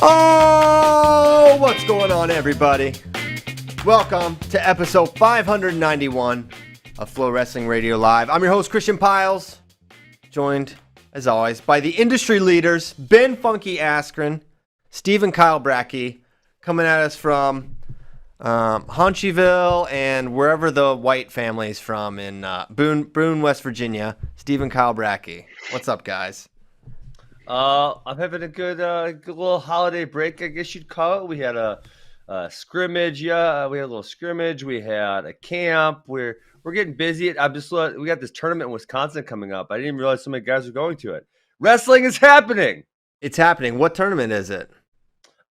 Oh, what's going on, everybody? Welcome to episode 591 of FloWrestling Radio Live. I'm your host, Christian Piles, joined, as always, by the industry leaders, Ben Funky Askren, Stephen Kyle Brackey, coming at us from Haunchyville and wherever the White family's from in Boone, West Virginia. Stephen Kyle Brackey. What's up, guys? I'm having a good little holiday break, I guess you'd call it. We had a scrimmage, we had a little scrimmage. We had a camp. We're getting busy. We got this tournament in Wisconsin coming up. I didn't even realize so many guys were going to it. Wrestling is happening. It's happening. What tournament is it?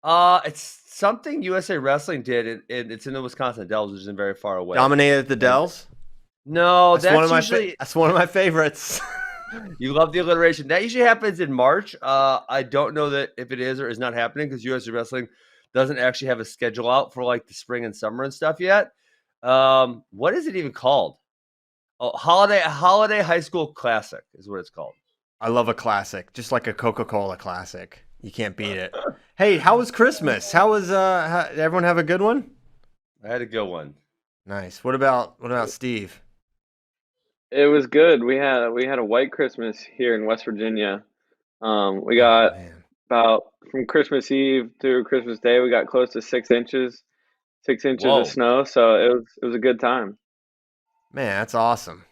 It's something USA Wrestling did, and it's in the Wisconsin Dells, which isn't very far away. Dominated the Dells? No, that's one of my favorites. You love the alliteration. That usually happens in March. I don't know that if it is or is not happening because USA Wrestling doesn't actually have a schedule out for like the spring and summer and stuff yet. What is it even called? Oh, Holiday High School Classic is what it's called. I love a classic, just like a Coca-Cola classic. You can't beat it. Hey, how was Christmas? Did everyone have a good one? I had a good one. Nice. What about Steve? It was good. We had a white Christmas here in West Virginia. We got about from Christmas Eve through Christmas Day, we got close to 6 inches Whoa. of snow. So it was a good time. Man, that's awesome.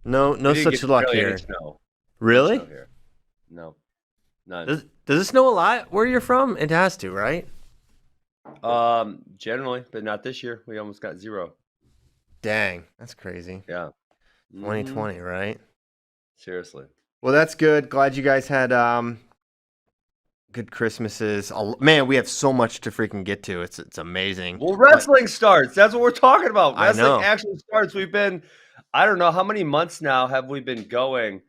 No such luck here. Snow. Really? No, here. No, none. Does it snow a lot where you're from? It has to, right? Generally, but not this year. We almost got 0. Dang, that's crazy. Yeah. 2020, right? Seriously. Well, that's good. Glad you guys had good Christmases. Man, we have so much to freaking get to. It's amazing. Well, wrestling starts. That's what we're talking about. Wrestling I actually starts. We've been, I don't know how many months now have we been going.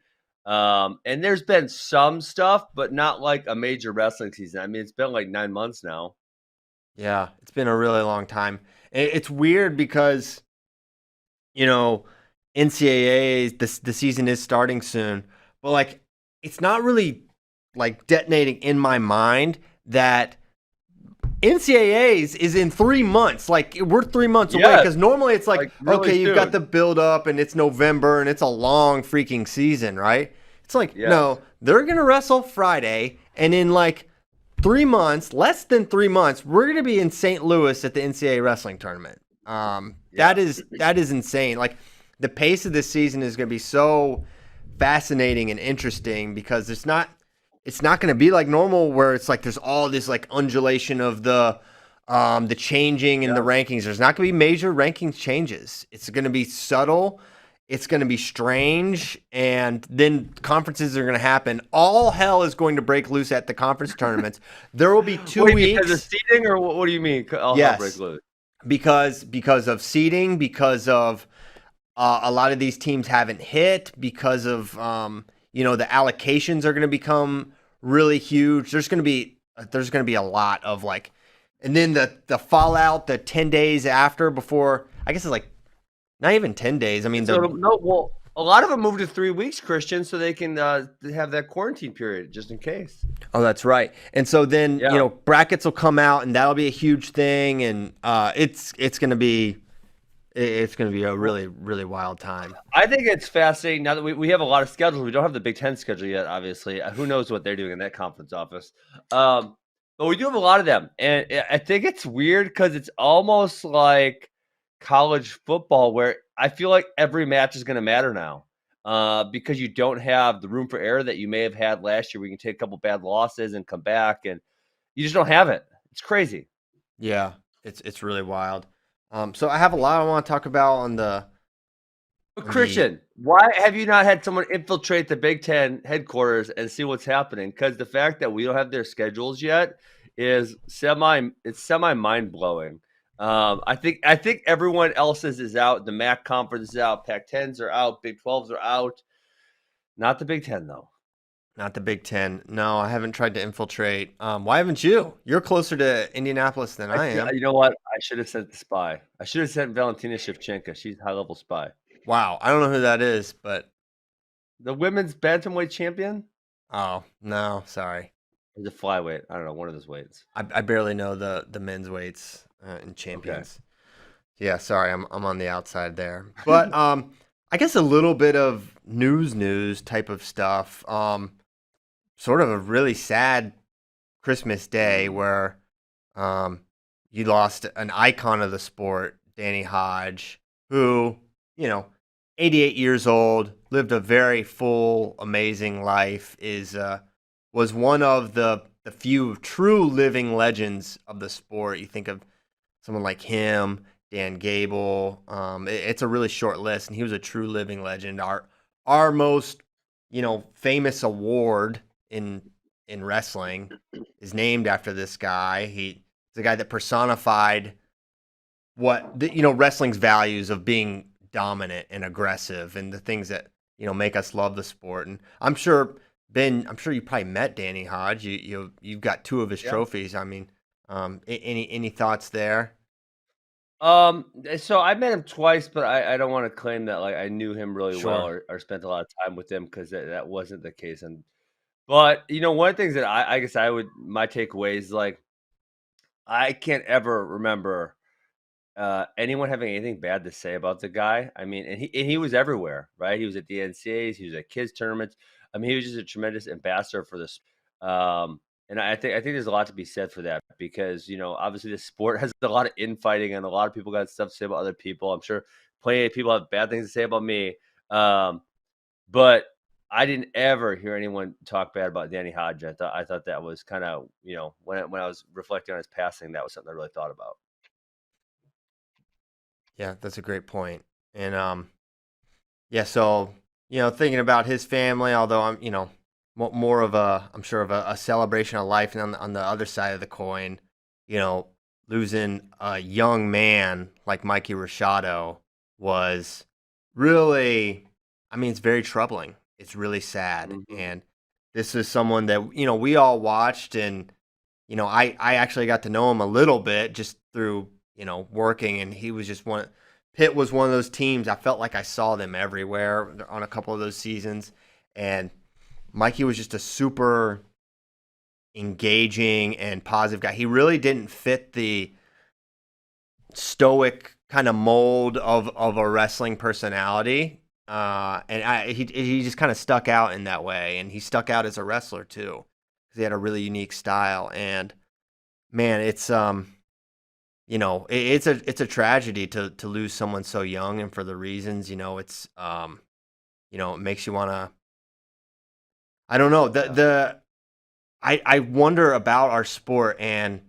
And there's been some stuff, but not like a major wrestling season. I mean, it's been like 9 months now. Yeah, it's been a really long time. It's weird because, NCAA, the season is starting soon, but like it's not really like detonating in my mind that NCAAs is in 3 months. Like we're 3 months away because normally it's like really okay, you've got the build up and it's November and it's a long freaking season, right? It's like no, they're gonna wrestle Friday and in like 3 months, less than 3 months, we're gonna be in St. Louis at the NCAA wrestling tournament. That is insane. Like the pace of this season is going to be so fascinating and interesting because it's not going to be like normal where it's like there's all this like undulation of the changing in the rankings. There's not going to be major rankings changes. It's going to be subtle. It's going to be strange, and then conferences are going to happen. All hell is going to break loose at the conference tournaments. There will be 2 weeks. Because of seeding, or what do you mean? All hell break loose? Because of seeding, because of a lot of these teams haven't hit, because of the allocations are going to become really huge. There's going to be a lot of like, and then the fallout, the 10 days after before. I guess it's like not even 10 days. I mean, a lot of them moved to 3 weeks, Christian, so they can have that quarantine period just in case. Oh, that's right. And so then brackets will come out, and that'll be a huge thing, and it's going to be a really, really wild time. I think it's fascinating now that we have a lot of schedules. We don't have the Big Ten schedule yet, obviously. Who knows what they're doing in that conference office? But we do have a lot of them, and I think it's weird because it's almost like college football where I feel like every match is going to matter now because you don't have the room for error that you may have had last year where you can take a couple bad losses and come back, and you just don't have it. It's crazy. Yeah, it's really wild. So I have a lot I want to talk about on the. But Christian, why have you not had someone infiltrate the Big Ten headquarters and see what's happening? Because the fact that we don't have their schedules yet is semi mind blowing. I think everyone else's is out. The MAC conference is out. Pac-10s are out. Big 12s are out. Not the Big Ten though. Not the Big Ten. No, I haven't tried to infiltrate. Why haven't you? You're closer to Indianapolis than I am. You know what? I should have sent the spy. I should have sent Valentina Shevchenko. She's a high-level spy. Wow. I don't know who that is, but... The women's bantamweight champion? Oh, no. Sorry. Or the flyweight. I don't know, one of those weights. I barely know the men's weights and champions. Yeah, sorry, I'm on the outside there. But I guess a little bit of news type of stuff. Sort of a really sad Christmas Day where you lost an icon of the sport, Danny Hodge, who, 88 years old, lived a very full, amazing life, was one of the few true living legends of the sport. You think of someone like him, Dan Gable. It's a really short list, and he was a true living legend. Our most, famous award in wrestling is named after this guy. He's the guy that personified wrestling's values of being dominant and aggressive and the things that, make us love the sport. And I'm sure, Ben, you probably met Danny Hodge. You've got 2 of his trophies. I mean, any thoughts there? So I met him twice, but I don't want to claim that like I knew him really well Sure. or spent a lot of time with him because that wasn't the case. But one of the things that I guess my takeaway is like I can't ever remember anyone having anything bad to say about the guy. I mean, and he was everywhere, right? He was at the NCAAs, he was at kids tournaments. I mean, he was just a tremendous ambassador for this. And I think there's a lot to be said for that because obviously this sport has a lot of infighting and a lot of people got stuff to say about other people. I'm sure plenty of people have bad things to say about me. But I didn't ever hear anyone talk bad about Danny Hodge. I thought that was kind of when I was reflecting on his passing, that was something I really thought about. Yeah, that's a great point. And yeah, so thinking about his family, although I'm more of I'm sure of a celebration of life, and on the other side of the coin, losing a young man like Mikey Rashado was really, I mean, it's very troubling. It's really sad, Mhm. and this is someone that we all watched, and I actually got to know him a little bit just through working, and he was just one. Pitt was one of those teams. I felt like I saw them everywhere on a couple of those seasons, and Mikey was just a super engaging and positive guy. He really didn't fit the stoic kind of mold of a wrestling personality, and he just kind of stuck out in that way, and he stuck out as a wrestler too because he had a really unique style. And man, it's it's a tragedy to lose someone so young, and for the reasons it's it makes you want to. I don't know. I wonder about our sport, and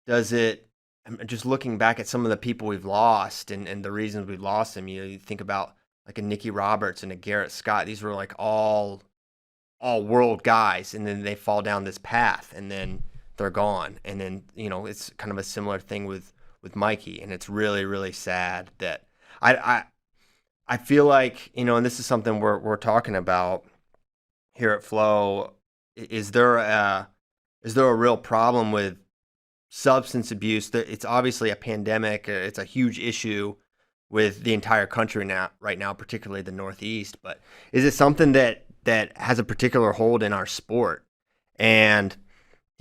does it. I'm just looking back at some of the people we've lost and the reasons we've lost them. You think about like a Nicky Roberts and a Garrett Scott. These were like all world guys, and then they fall down this path, and then they're gone. And then it's kind of a similar thing with Mikey, and it's really really sad that I feel like and this is something we're talking about here at Flow. Is there a real problem with substance abuse? That it's obviously a pandemic. It's a huge issue with the entire country right now, particularly the Northeast. But is it something that has a particular hold in our sport? And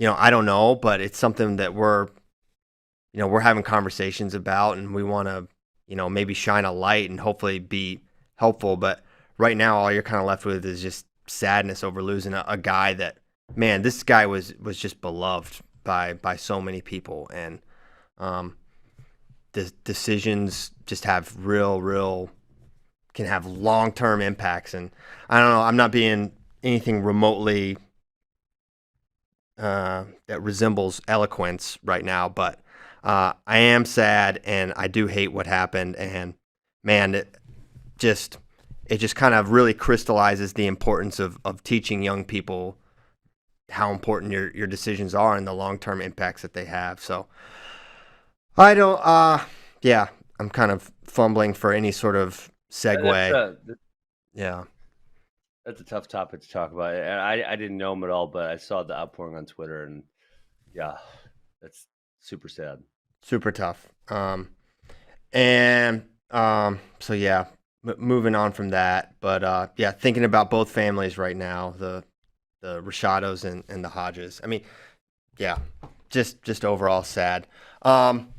I don't know, but it's something that we're having conversations about, and we want to maybe shine a light and hopefully be helpful. But right now, all you're kind of left with is just sadness over losing a guy that, man, this guy was just beloved by so many people, and the decisions just have can have long-term impacts. And I don't know, I'm not being anything remotely that resembles eloquence right now, but I am sad, and I do hate what happened. And man, it just kind of really crystallizes the importance of teaching young people how important your decisions are and the long-term impacts that they have. So I don't, yeah, I'm kind of fumbling for any sort of segue. Yeah. That's a tough topic to talk about. And I didn't know him at all, but I saw the outpouring on Twitter, and yeah, that's super sad. Super tough. And so yeah, moving on from that, but yeah, thinking about both families right now, the Rashados and the Hodges. I mean, yeah, just overall sad.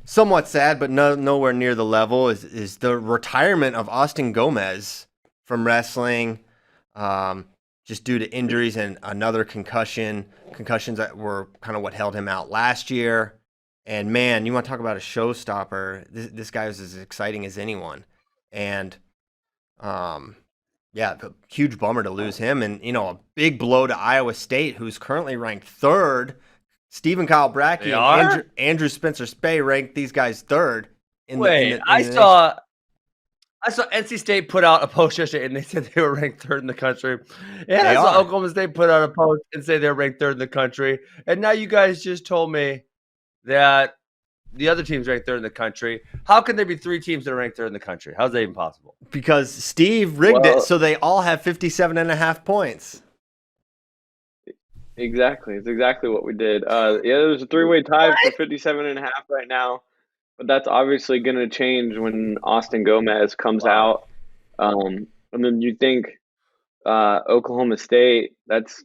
Somewhat sad, but nowhere near the level is the retirement of Austin Gomez from wrestling, just due to injuries and another concussions that were kind of what held him out last year. And man, you want to talk about a showstopper? This guy was as exciting as anyone, and yeah, huge bummer to lose him, and a big blow to Iowa State, who's currently ranked third. Stephen Kyle Brackey and Andrew Spencer Spey ranked these guys third. I saw NC State put out a post yesterday, and they said they were ranked third in the country. And I saw Oklahoma State put out a post and say they're ranked third in the country. And now you guys just told me that the other team's ranked third in the country. How can there be 3 teams that are ranked third in the country? How's that even possible? Because Steve rigged it so they all have 57.5 points. Exactly. It's exactly what we did. There's a 3-way tie for 57.5 right now, but that's obviously going to change when Austin Gomez comes out. And then you think Oklahoma State, that's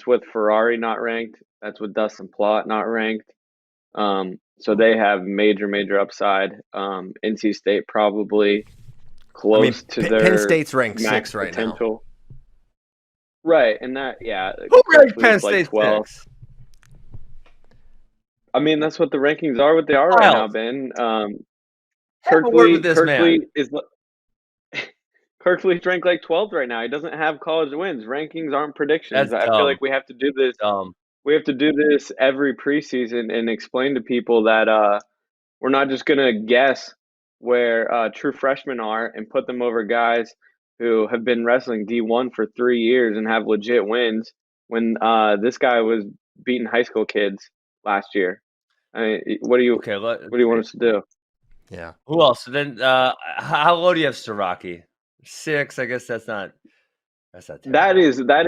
with Ferrari not ranked. That's with Dustin Plott not ranked. So they have major upside. NC State probably close to their Penn State's ranked 6 right potential. now. Right, and that who ranked Penn State 12? I mean, that's what the rankings are. What they are right now, Ben. Kirklee's ranked like 12th right now. He doesn't have college wins. Rankings aren't predictions. I feel like we have to do this. We have to do this every preseason and explain to people that we're not just going to guess where true freshmen are and put them over guys who have been wrestling D1 for 3 years and have legit wins when this guy was beating high school kids last year. I mean, what do you want us to do? Yeah. Who else? Then how low do you have Siraki? 6. I guess that's not terrible. That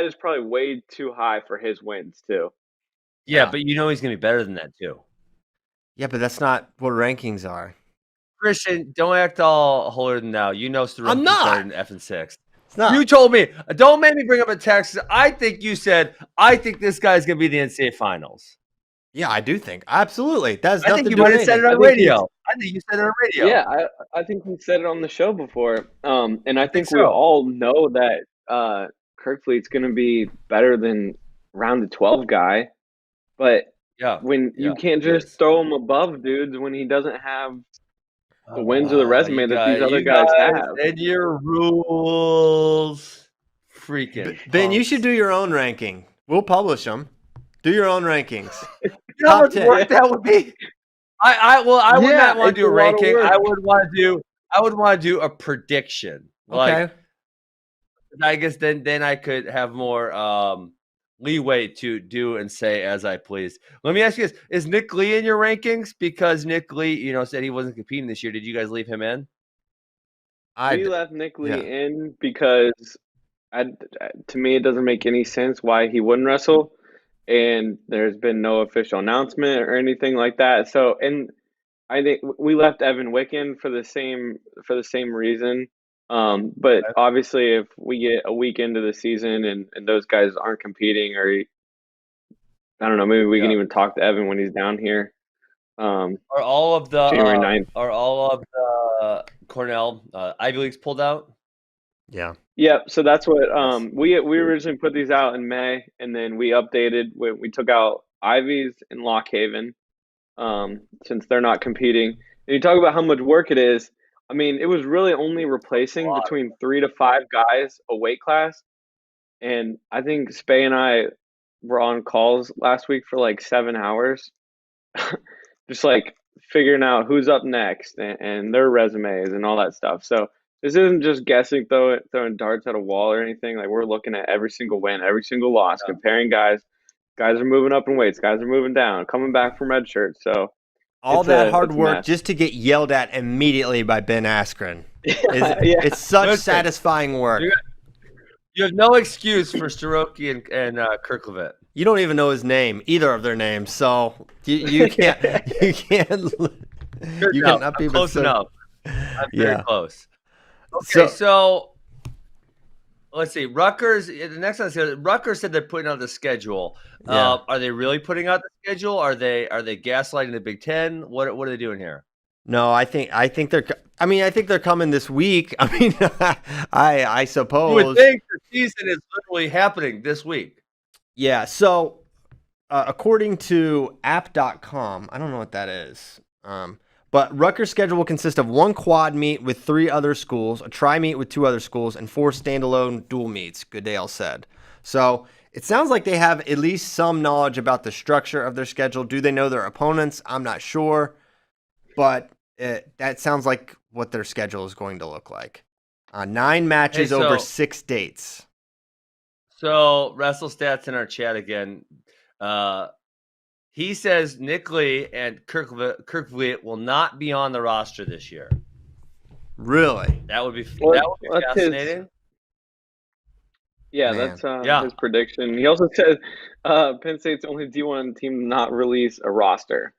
is probably way too high for his wins too. Yeah, but he's going to be better than that too. Yeah, but that's not what rankings are. Christian, don't act all holier than thou. I'm not. Started in F and 6. It's not. You told me. Don't make me bring up a text. I think you said, I think this guy's going to be the NCAA finals. Yeah, I do think. Absolutely. That's I think you might have said it on radio. I think you said it on radio. Yeah, I think we said it on the show before. And I think we all know that Kirkfleet's going to be better than round the 12 guy. But you can't just throw him above dudes when he doesn't have the wins of the resume that these other guys have. And your rules. Freaking. Ben, you should do your own ranking. We'll publish them. Do your own rankings. You know how much work that would be? I would not want to do a ranking. I would want to do a prediction. Okay. I guess then I could have more leeway to do and say as I please. Let me ask you this: is Nick Lee in your rankings? Because Nick Lee, said he wasn't competing this year. Did you guys leave him in? We left Nick Lee in because, to me, it doesn't make any sense why he wouldn't wrestle. And there's been no official announcement or anything like that. So, and I think we left Evan Wicken for the same reason. But obviously, if we get a week into the season and those guys aren't competing, or I don't know, maybe we can even talk to Evan when he's down here. Are all of the January 9th. Are all of the Cornell Ivy Leagues pulled out? Yeah. Yeah, so that's what we originally put these out in May, and then we updated. We took out Ivy's in Lock Haven since they're not competing. And you talk about how much work it is. I mean, it was really only replacing between 3 to 5 guys a weight class, and I think Spey and I were on calls last week for like 7 hours, just like figuring out who's up next and their resumes and all that stuff. So. This isn't just guessing, throwing darts at a wall or anything. Like, we're looking at every single win, every single loss, comparing guys. Guys are moving up in weights. Guys are moving down, coming back from red shirts. So all that hard work just to get yelled at immediately by Ben Askren. It's such satisfying work. You have no excuse for Staroki and Kirklevitt. You don't even know his name, either of their names. So you can't. You cannot be close enough. I'm very close. Okay, so Let's see. Rutgers. The next one says Rutgers said they're putting out the schedule. Yeah. Are they really putting out the schedule? Are they gaslighting the Big Ten? What are they doing here? No, I think they're. I mean, I think they're coming this week. I mean, I suppose. You would think the season is literally happening this week. Yeah. So, according to app.com, I don't know what that is. But Rutgers' schedule will consist of 1 quad meet with 3 other schools, a tri-meet with 2 other schools, and 4 standalone dual meets, Goodale said. So it sounds like they have at least some knowledge about the structure of their schedule. Do they know their opponents? I'm not sure. But that sounds like what their schedule is going to look like. 9 matches over 6 dates. So WrestleStats in our chat again. He says Nick Lee and Kirkvliet will not be on the roster this year. Really? That would be fascinating. That's his prediction. He also said Penn State's only D1 team to not release a roster.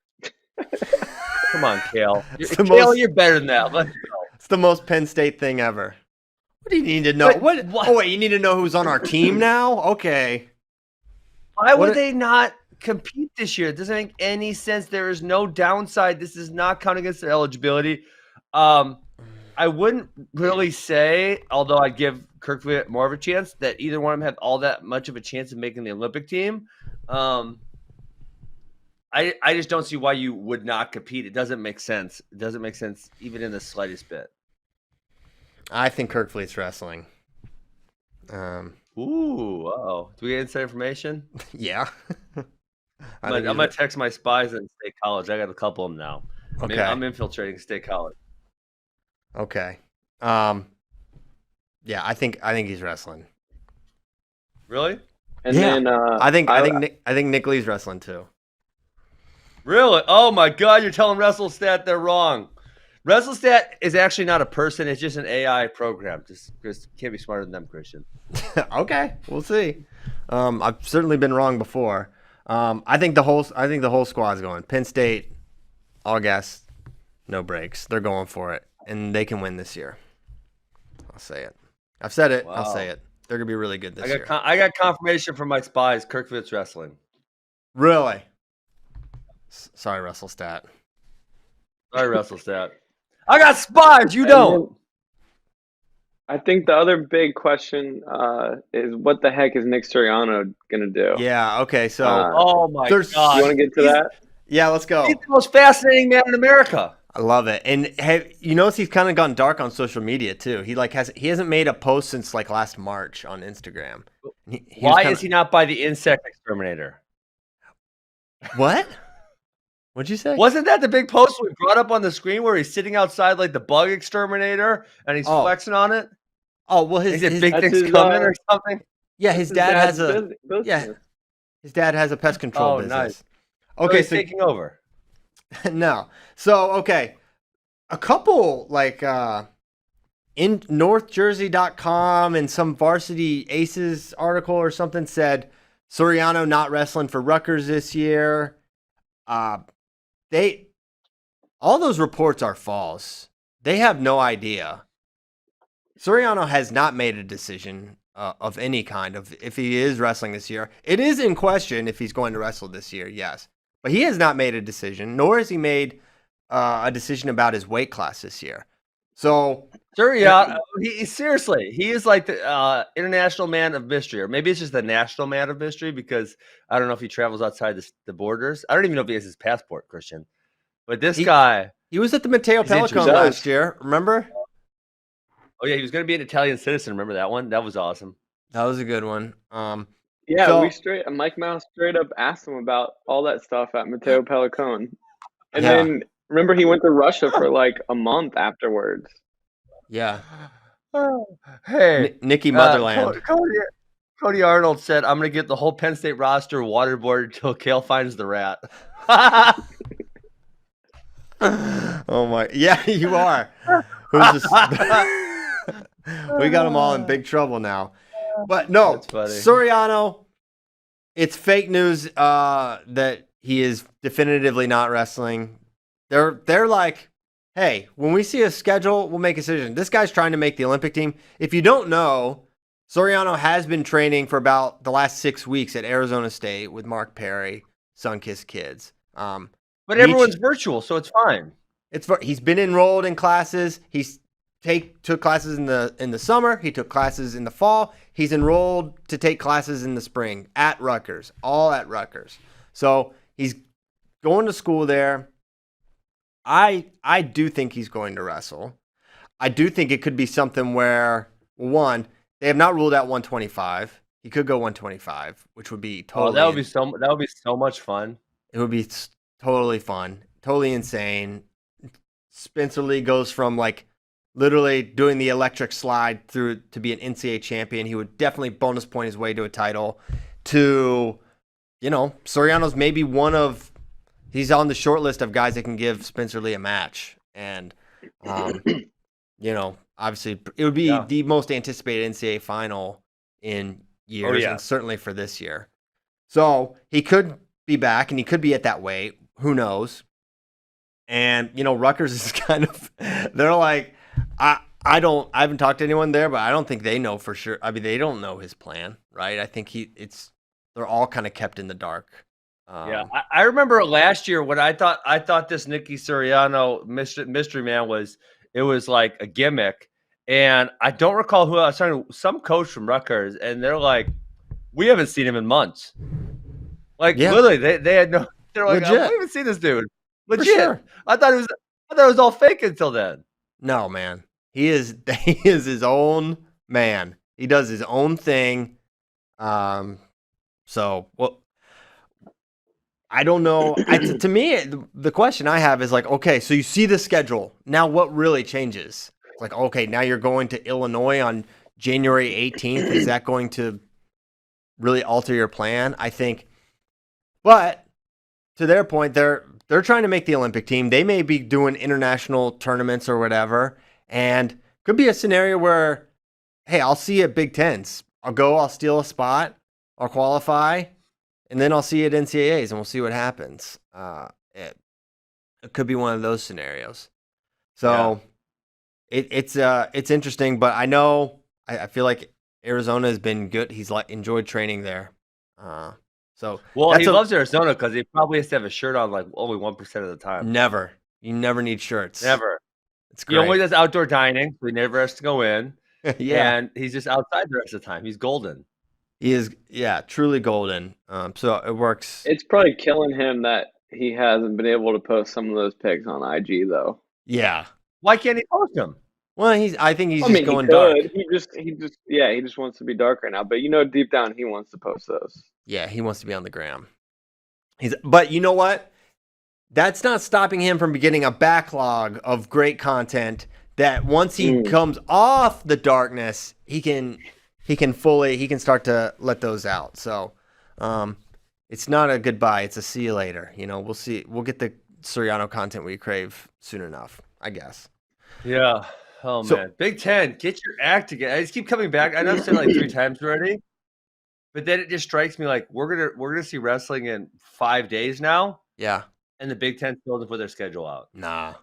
Come on, Kale. Kale, you're better than that. Let's go. It's the most Penn State thing ever. What do you need to know? What? Oh, wait, you need to know who's on our team now? Okay. Why would they not compete this year? It doesn't make any sense. There is no downside. This is not counting against their eligibility. I wouldn't really say, although I'd give Kirkvliet more of a chance, that either one of them have all that much of a chance of making the Olympic team. I just don't see why you would not compete. It doesn't make sense. It doesn't make sense even in the slightest bit. I think Kirkvliet's wrestling. Ooh, uh-oh. Do we get inside information? Yeah. I'm going to text my spies at State College. I got a couple of them now. Okay. I'm infiltrating State College. Okay. Yeah, I think he's wrestling. Really? And then I think Nick Lee's wrestling too. Really? Oh my God! You're telling WrestleStat they're wrong. WrestleStat is actually not a person; it's just an AI program. Just can't be smarter than them, Christian. Okay, we'll see. I've certainly been wrong before. I think the whole squad's going. Penn State, all gas, no breaks. They're going for it, and they can win this year. I'll say it. I've said it. Wow. I'll say it. They're gonna be really good this year. I got confirmation from my spies. Kirkvliet's wrestling. Really? Sorry, WrestleStat. Sorry, WrestleStat. I got spies. You don't. I think the other big question is what the heck is Nick Suriano gonna do? Yeah. Okay. So. Oh my God. You want to get to that? Yeah. Let's go. He's the most fascinating man in America. I love it. And you notice he's kind of gone dark on social media too. He hasn't made a post since like last March on Instagram. Why is he not by the insect exterminator? What? What'd you say? Wasn't that the big post we brought up on the screen where he's sitting outside like the bug exterminator and he's flexing on it? Oh well, his big things coming or something. Yeah, his dad has his dad has a pest control business. Nice. Okay, so he's taking over. No. So, okay. A couple, like, in NorthJersey.com and some Varsity Aces article or something said Suriano not wrestling for Rutgers this year. All those reports are false. They have no idea. Suriano has not made a decision of any kind of if he is wrestling this year. It is in question if he's going to wrestle this year, yes. But he has not made a decision, nor has he made a decision about his weight class this year. So, Suriano, seriously, he is like the international man of mystery, or maybe it's just the national man of mystery because I don't know if he travels outside the borders. I don't even know if he has his passport, Christian. But this guy, he was at the Mateo Pelicon last year. Remember? Oh yeah, he was going to be an Italian citizen. Remember that one? That was awesome. That was a good one. Mike Mouse straight up asked him about all that stuff at Mateo Pelicon. And then remember he went to Russia for like a month afterwards. Yeah. Hey, Nikki Motherland. Cody Arnold said, "I'm going to get the whole Penn State roster waterboarded until Kale finds the rat." Oh my! Yeah, you are. Who's this? We got them all in big trouble now. But no, Suriano, it's fake news that he is definitively not wrestling. They're like, hey, when we see a schedule, we'll make a decision. This guy's trying to make the Olympic team. If you don't know, Suriano has been training for about the last 6 weeks at Arizona State with Mark Perry, Sunkist Kids. But everyone's virtual, so it's fine. He's been enrolled in classes. He's took classes in the summer. He took classes in the fall. He's enrolled to take classes in the spring at Rutgers, all at Rutgers. So he's going to school there. I do think he's going to wrestle. I do think it could be something where, one, they have not ruled out 125. He could go 125, which would be totally. Oh, that would be so much fun. It would be totally fun, totally insane. Spencer Lee goes from like literally doing the electric slide through to be an NCAA champion. He would definitely bonus point his way to a title. To, Suriano's maybe he's on the short list of guys that can give Spencer Lee a match. And, obviously it would be the most anticipated NCAA final in years, and certainly for this year. So he could be back and he could be at that weight. Who knows? And, Rutgers is kind of, they're like, I haven't talked to anyone there, but I don't think they know for sure. I mean, they don't know his plan, right? I think they're all kind of kept in the dark. I remember last year when I thought this Nick Suriano mystery man was like a gimmick. And I don't recall who I was talking to, some coach from Rutgers, and they're like, we haven't seen him in months. Like literally, they had no, they're like, we haven't seen this dude. Legit. Sure. I thought it was all fake until then. No, man. He is his own man. He does his own thing. I don't know. To me, the question I have is like, okay, so you see the schedule. Now what really changes? It's like, okay, now you're going to Illinois on January 18th. Is that going to really alter your plan? I think. But to their point, they're trying to make the Olympic team. They may be doing international tournaments or whatever, and could be a scenario where, hey, I'll see you at Big Tens. I'll steal a spot, I'll qualify, and then I'll see you at NCAAs, and we'll see what happens. It could be one of those scenarios. So it's interesting, but I know I feel like Arizona has been good. He's enjoyed training there. He loves Arizona because he probably has to have a shirt on like only 1% of the time. You never need shirts. Never. It's great. He only does outdoor dining, so he never has to go in. Yeah. And he's just outside the rest of the time. He's golden. He is, truly golden. So it works. It's probably killing him that he hasn't been able to post some of those pics on IG though. Yeah. Why can't he post them? Well, I think he's just going dark. He just wants to be dark right now. But deep down he wants to post those. Yeah, he wants to be on the gram. But you know what? That's not stopping him from getting a backlog of great content that once he comes off the darkness, he can start to let those out. So it's not a goodbye, it's a see you later. We'll see. We'll get the Suriano content we crave soon enough, I guess. Yeah. Oh man. Big Ten, get your act together. I just keep coming back. I know I've said like 3 times already. But then it just strikes me like we're gonna see wrestling in 5 days now. Yeah. And the Big Ten still doesn't put their schedule out. Nah.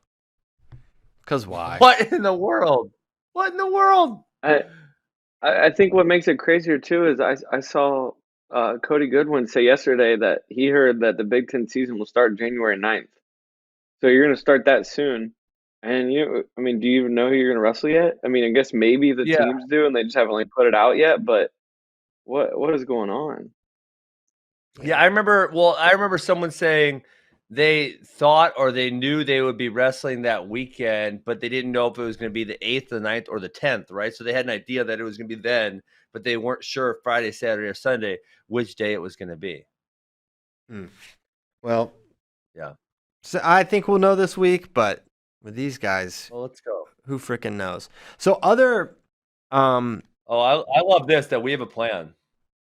Because why? What in the world? I think what makes it crazier too is I saw Cody Goodwin say yesterday that he heard that the Big Ten season will start January 9th. So you're gonna start that soon. And do you even know who you're gonna wrestle yet? I guess maybe the teams do and they just haven't put it out yet, but what is going on? Yeah, I remember someone saying they thought or they knew they would be wrestling that weekend, but they didn't know if it was going to be the 8th, the 9th, or the 10th, right? So they had an idea that it was going to be then, but they weren't sure Friday, Saturday, or Sunday which day it was going to be. Well, yeah. So I think we'll know this week, but with these guys, well, let's go. Who freaking knows? So other I love this that we have a plan.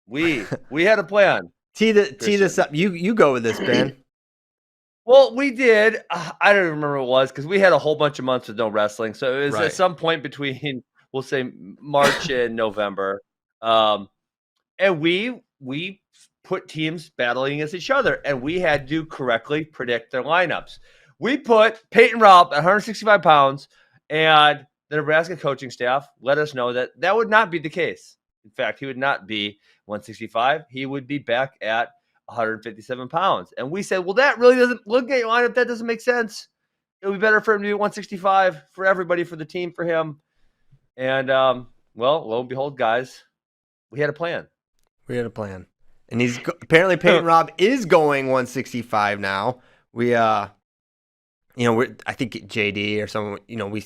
We had a plan. Tee this up. You go with this, Ben. Well, we did. I don't remember what it was because we had a whole bunch of months with no wrestling. So it was at some point between, we'll say, March and November. And we put teams battling against each other, and we had to correctly predict their lineups. We put Peyton Raup at 165 pounds, and the Nebraska coaching staff let us know that would not be the case. In fact, he would not be 165. He would be back at 157 pounds. And we said, well, that really doesn't look at your lineup. That doesn't make sense. It would be better for him to be 165 for everybody, for the team, for him. And, well, lo and behold, guys, we had a plan. We had a plan. And apparently Peyton Robb is going 165 now. I think JD or someone, we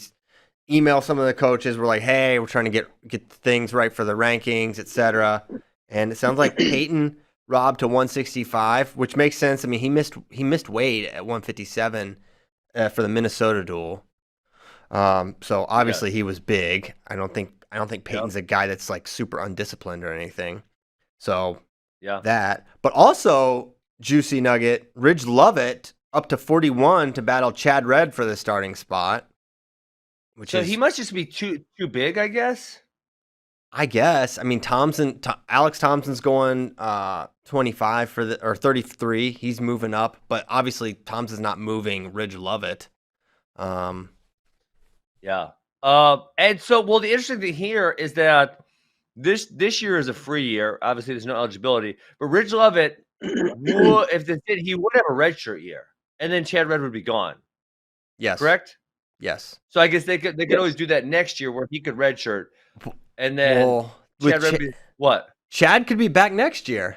email some of the coaches. We're like, hey, we're trying to get things right for the rankings, etc. And it sounds like Peyton Robb to 165, which makes sense. I mean, he missed weight at 157 for the Minnesota duel. So obviously he was big. I don't think Peyton's a guy that's like super undisciplined or anything. So that, but also juicy nugget, Ridge Lovett up to 41 to battle Chad Red for the starting spot. He must just be too big, I guess. I mean, Alex Thompson's going 25 or 33. He's moving up, but obviously Thompson's not moving Ridge Lovett. And so, well, the interesting thing here is that this year is a free year. Obviously, there's no eligibility, but Ridge Lovett, if they did, he would have a redshirt year, and then Chad Red would be gone. Yes. Correct? Yes. So I guess they could always do that next year where he could redshirt, and then Chad Red what? Chad could be back next year.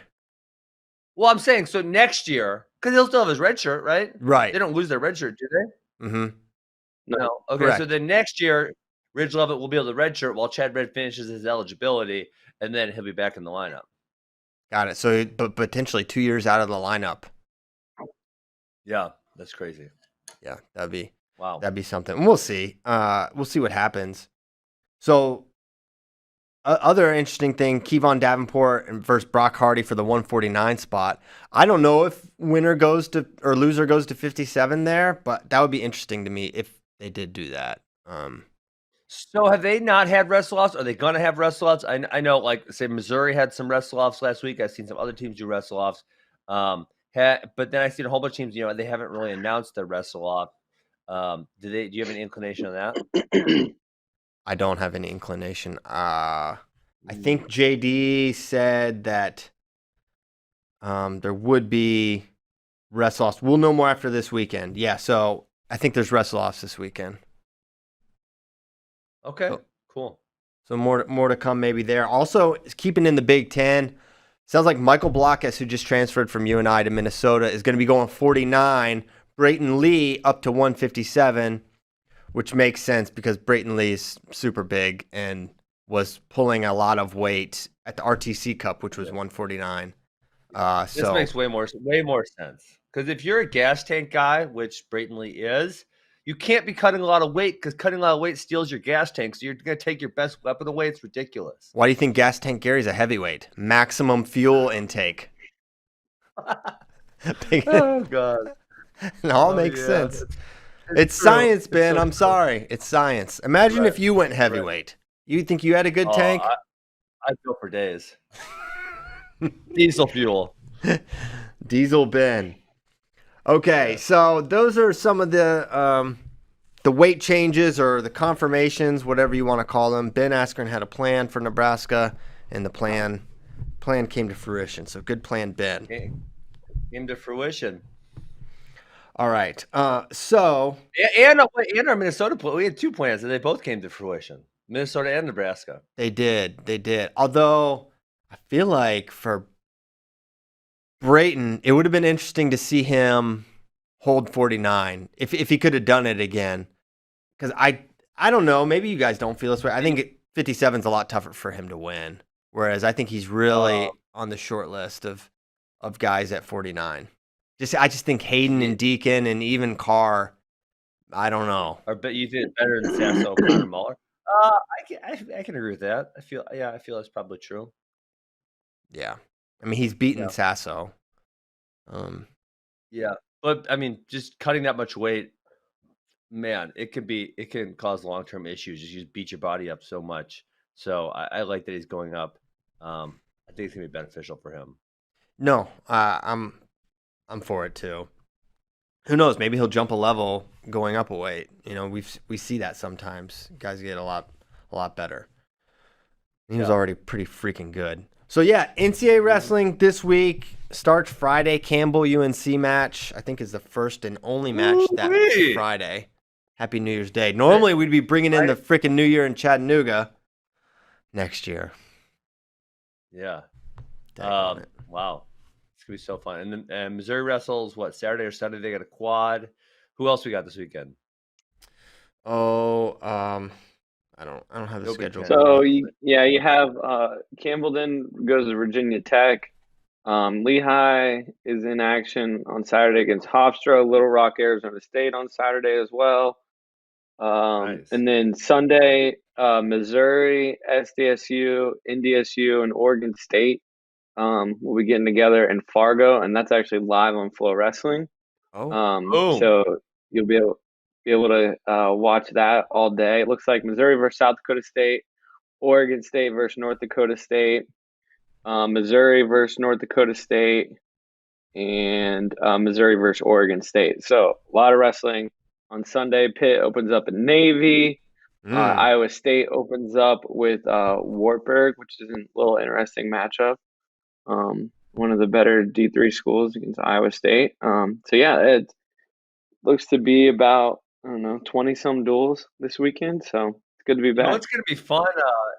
Well, I'm saying so next year because he'll still have his red shirt, right? Right. They don't lose their red shirt, do they? Mm-hmm. No. Okay. Correct. So then next year, Ridge Lovett will be able to redshirt while Chad Red finishes his eligibility, and then he'll be back in the lineup. Got it. So, but potentially 2 years out of the lineup. Yeah, that's crazy. Yeah, that'd be something. We'll see. We'll see what happens. So, other interesting thing: Kevon Davenport versus Brock Hardy for the 149 spot. I don't know if loser goes to 57 there, but that would be interesting to me if they did do that. So have they not had wrestle-offs? Are they going to have wrestle-offs? I know, like, say, Missouri had some wrestle-offs last week. I've seen some other teams do wrestle-offs. But then I've seen a whole bunch of teams, they haven't really announced their wrestle-off. Do you have any inclination on that? I don't have any inclination. I think JD said that there would be wrestle-offs. We'll know more after this weekend. Yeah, so I think there's wrestle-offs this weekend. Okay, cool. So more to come maybe there. Also, keeping in the Big Ten, sounds like Michael Blockus, who just transferred from UNI to Minnesota, is going to be going 49. Brayton Lee up to 157, which makes sense because Brayton Lee is super big and was pulling a lot of weight at the RTC Cup, which was 149. This makes way more sense. Because if you're a gas tank guy, which Brayton Lee is, you can't be cutting a lot of weight because cutting a lot of weight steals your gas tank. So you're going to take your best weapon away. It's ridiculous. Why do you think Gas Tank Gary's a heavyweight? Maximum fuel intake. Oh, God. It all makes sense. It's science, Ben. I'm sorry. It's science. Imagine if you went heavyweight. You think you had a good tank? I'd go for days. Diesel fuel. Diesel Ben. Okay, so those are some of the weight changes or the confirmations, whatever you want to call them. Ben Askren had a plan for Nebraska, and the plan came to fruition. So good plan, Ben. Came to fruition. All right. So and our Minnesota plan, we had 2 plans, and they both came to fruition. Minnesota and Nebraska. They did. Although I feel like for Brayton, it would have been interesting to see him hold 49 if he could have done it again. Because I don't know, maybe you guys don't feel this way. I think 57 is a lot tougher for him to win. Whereas I think he's really on the short list of guys at 49. I just think Hayden and Deacon and even Carr, I don't know. But you did better than Sasso, Connor Muller. I can agree with that. I feel that's probably true. Yeah. I mean, he's beaten Sasso. Yeah, but I mean, just cutting that much weight, man, it can cause long-term issues. You just beat your body up so much. So I like that he's going up. I think it's gonna be beneficial for him. No, I'm for it too. Who knows? Maybe he'll jump a level going up a weight. We see that sometimes. Guys get a lot better. He was already pretty freaking good. So, yeah, NCAA wrestling this week starts Friday. Campbell UNC match, I think, is the first and only match that Friday. Happy New Year's Day. Normally, we'd be bringing in the freaking New Year in Chattanooga next year. Yeah. Wow. It's going to be so fun. And then Missouri wrestles, Saturday or Sunday? They got a quad. Who else we got this weekend? I don't have the schedule. So you have Campbellton goes to Virginia Tech. Lehigh is in action on Saturday against Hofstra. Little Rock, Arizona State on Saturday as well. Nice. And then Sunday, Missouri, SDSU, NDSU, and Oregon State will be getting together in Fargo, and that's actually live on FloWrestling. So you'll be able to watch that all day. It looks like Missouri versus South Dakota State, Oregon State versus North Dakota State, Missouri versus North Dakota State, and Missouri versus Oregon State. So a lot of wrestling on Sunday. Pitt opens up in Navy. Iowa State opens up with Wartburg, which is a little interesting matchup. One of the better D3 schools against Iowa State. It looks to be about 20-some duels this weekend. So it's good to be back. It's going to be fun.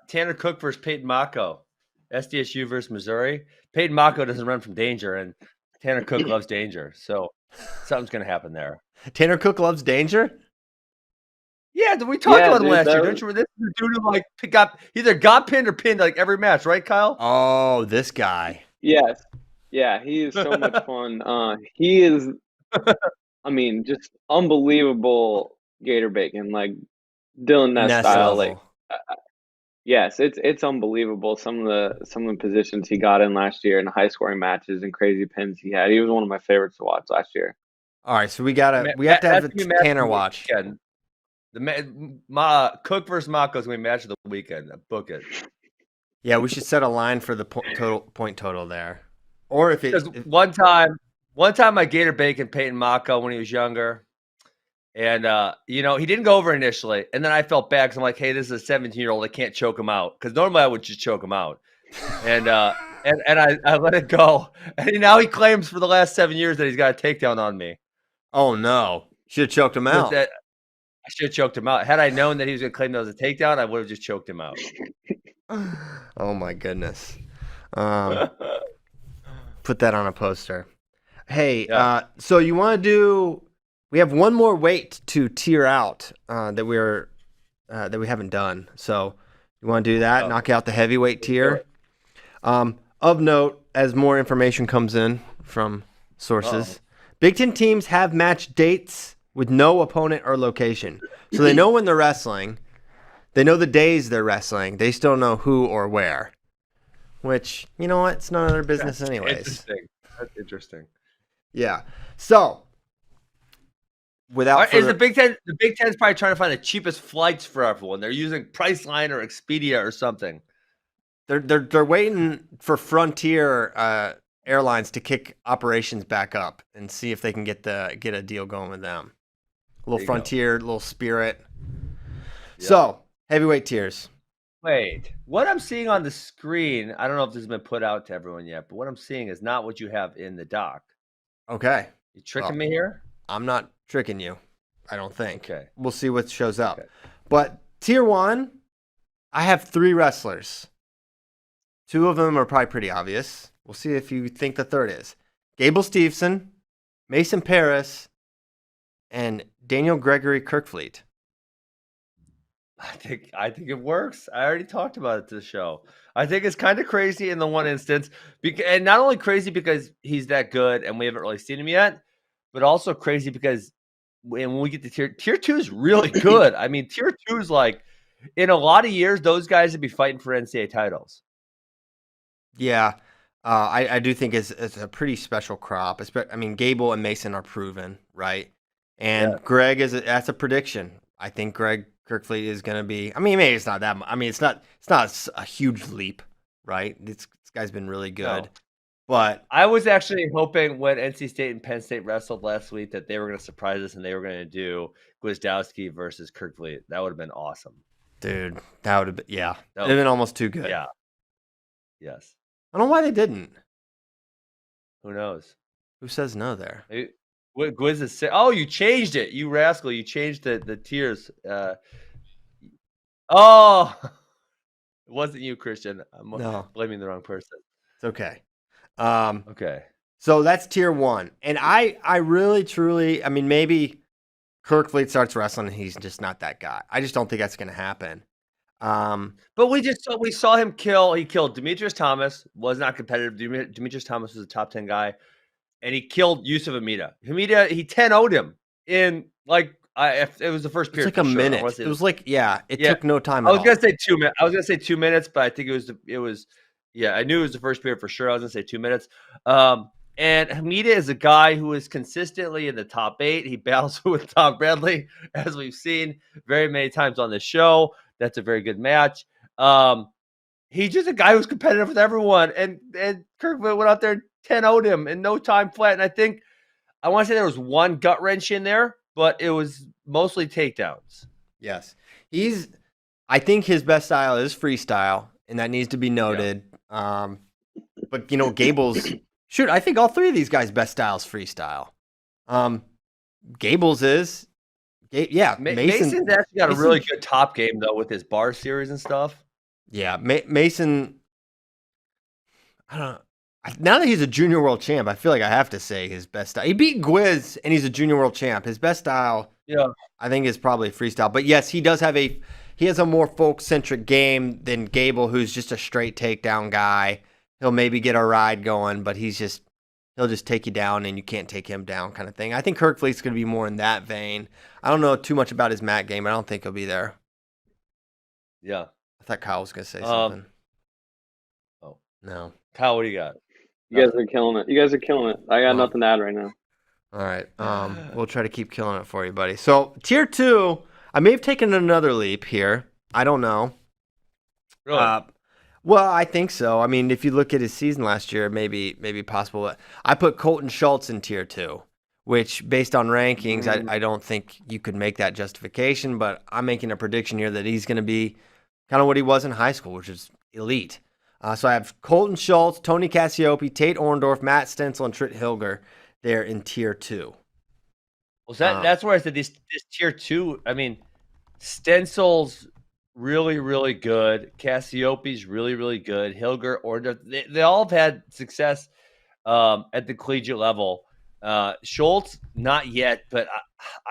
Tanner Cook versus Peyton Mako. SDSU versus Missouri. Peyton Mako doesn't run from danger, and Tanner Cook loves danger. So something's going to happen there. Tanner Cook loves danger? Yeah, we talked about him last year. Don't you remember? This is a dude who either got pinned or pinned like every match, right, Kyle? Oh, this guy. Yes. Yeah, he is so much fun. He is, just unbelievable Gator bacon, like Dylan Ness style. Level. Yes, it's unbelievable. Some of the positions he got in last year and high scoring matches and crazy pins he had. He was one of my favorites to watch last year. All right, so we have to have the Tanner watch. Cook versus Mako is going to be match of the weekend. Book it. Yeah, we should set a line for the point total there. Or one time I Gator Bacon Peyton Mako when he was younger, and he didn't go over initially, and then I felt bad because I'm like, hey, this is a 17-year-old, I can't choke him out because normally I would just choke him out, and I let it go, and now he claims for the last 7 years that he's got a takedown on me. Oh no, should have choked him out. I should have choked him out. Had I known that he was going to claim that was a takedown, I would have just choked him out. Oh my goodness. Put that on a poster. Hey, so you want to do? We have one more weight to tier out that we haven't done. So you want to do that? Knock out the heavyweight tier. Of note, as more information comes in from sources, Big Ten teams have match dates with no opponent or location, so they know when they're wrestling. They know the days they're wrestling. They still know who or where. Which, you know what? It's none of their business anyways. That's interesting. Yeah. So, is the Big Ten? The Big Ten's probably trying to find the cheapest flights for everyone. They're using Priceline or Expedia or something. They're waiting for Frontier Airlines to kick operations back up and see if they can get a deal going with them. A little Frontier, little Spirit. Yep. So, heavyweight tiers. Wait, what I'm seeing on the screen, I don't know if this has been put out to everyone yet, but what I'm seeing is not what you have in the doc. Okay. You tricking me here? I'm not tricking you, I don't think. Okay. We'll see what shows up. Okay. But tier 1, I have 3 wrestlers. 2 of them are probably pretty obvious. We'll see if you think the third is. Gable Steveson, Mason Paris, and Daniel Gregory Kirkfleet. I think it works. I already talked about it to the show. I think it's kind of crazy in the one instance, and not only crazy because he's that good and we haven't really seen him yet, but also crazy because when we get to tier 2 is really good. I mean, tier 2 is like, in a lot of years, those guys would be fighting for NCAA titles. Yeah, I do think it's a pretty special crop. I mean, Gable and Mason are proven, right? And Greg that's a prediction. I think Greg Kirkfleet is going to be. I mean, maybe it's not that. I mean, it's not a huge leap, right? This guy's been really good. No. But I was actually hoping when NC State and Penn State wrestled last week that they were going to surprise us and they were going to do Gwizdowski versus Kirkfleet. That would have been awesome. Dude, that would have been, yeah. It would have been almost too good. Yeah. Yes. I don't know why they didn't. Who knows? Who says no there? What Gwiz is saying? Oh, you changed it, you rascal! You changed the tiers. Oh, it wasn't you, Christian. I'm blaming the wrong person. It's okay. Okay. So that's tier 1, and I really truly, I mean, maybe Kirk Fleet starts wrestling and he's just not that guy. I just don't think that's going to happen. But we saw him kill. He killed Demetrius Thomas. Was not competitive. Demetrius Thomas was a top 10 guy, and he killed Yusuf Hamida. He 10-0'd him in like it was the first period. It's like a minute. It was like it took no time. I was gonna say 2 minutes. I was gonna say 2 minutes, but I think it was. Yeah, I knew it was the first period for sure. I was gonna say 2 minutes. And Hamida is a guy who is consistently in the top 8. He battles with Tom Bradley, as we've seen very many times on this show. That's a very good match. He's just a guy who's competitive with everyone. And Kirk went out there and 10-0'd him in no time flat. And I think I want to say there was one gut wrench in there, but it was mostly takedowns. Yes. I think his best style is freestyle, and that needs to be noted. Yeah. But Gable's shoot, I think all 3 of these guys' best style is freestyle. Gable's is Mason's actually got a really good top game though with his bar series and stuff. Yeah, Mason. I don't know. Now that he's a junior world champ, I feel like I have to say his best style. He beat Gwiz, and he's a junior world champ. His best style, I think, is probably freestyle. But yes, he has a more folk centric game than Gable, who's just a straight takedown guy. He'll maybe get a ride going, but he'll just take you down and you can't take him down kind of thing. I think Kirk Fleet's going to be more in that vein. I don't know too much about his mat game. I don't think he'll be there. Yeah. I thought Kyle was going to say something. Oh. No. Kyle, what do you got? You guys are killing it. I got nothing to add right now. All right. We'll try to keep killing it for you, buddy. So tier 2, I may have taken another leap here. I don't know. Really? Well, I think so. I mean, if you look at his season last year, maybe possible. But I put Colton Schultz in tier 2, which based on rankings, I don't think you could make that justification. But I'm making a prediction here that he's going to be kind of what he was in high school, which is elite. So I have Colton Schultz, Tony Cassiope, Tate Orndorff, Matt Stencil, and Tritt Hilger there in tier 2. Well, that's where I said this tier 2. I mean, Stencil's really, really good. Cassiope's really, really good. Hilger, Orndorff, they all have had success at the collegiate level. Schultz, not yet, but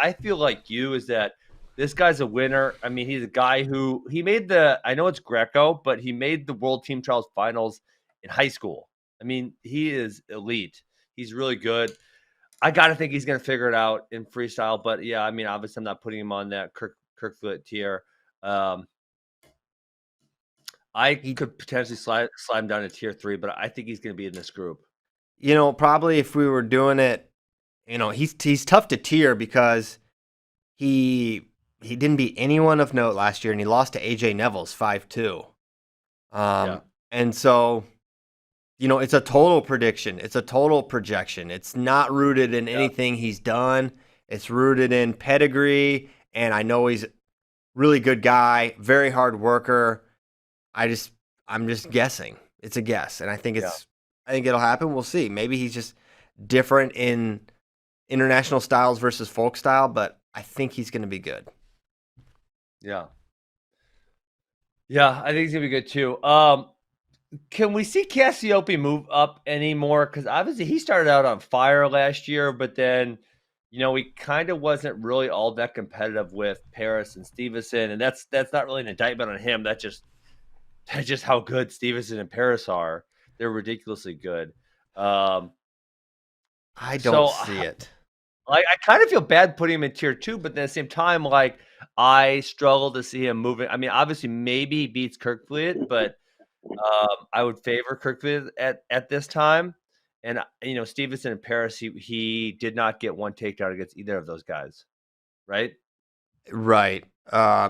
I feel like you is that this guy's a winner. I mean, he's a guy who I know it's Greco, but he made the World Team Trials Finals in high school. I mean, he is elite. He's really good. I got to think he's going to figure it out in freestyle. But yeah, I mean, obviously I'm not putting him on that Kirkfoot tier. He could potentially slide him down to tier 3, but I think he's going to be in this group. Probably if we were doing it, he's tough to tier because he didn't beat anyone of note last year, and he lost to AJ Neville's 5-2. And so, it's a total prediction. It's a total projection. It's not rooted in anything he's done. It's rooted in pedigree, and I know he's a really good guy, very hard worker. I'm just guessing. It's a guess, and I think it'll happen. We'll see. Maybe he's just different in international styles versus folk style, but I think he's going to be good. Yeah. Yeah, I think he's going to be good too. Can we see Cassiope move up anymore? Because obviously he started out on fire last year, but then, he kind of wasn't really all that competitive with Paris and Stevenson, and that's not really an indictment on him. That's just how good Stevenson and Paris are. They're ridiculously good. I don't see it. I kind of feel bad putting him in tier 2, but at the same time, I struggle to see him moving. I mean, obviously, maybe he beats Kirkfleet, but I would favor Kirkfleet at this time. And Stevenson and Paris, he did not get one takedown against either of those guys, right? Right.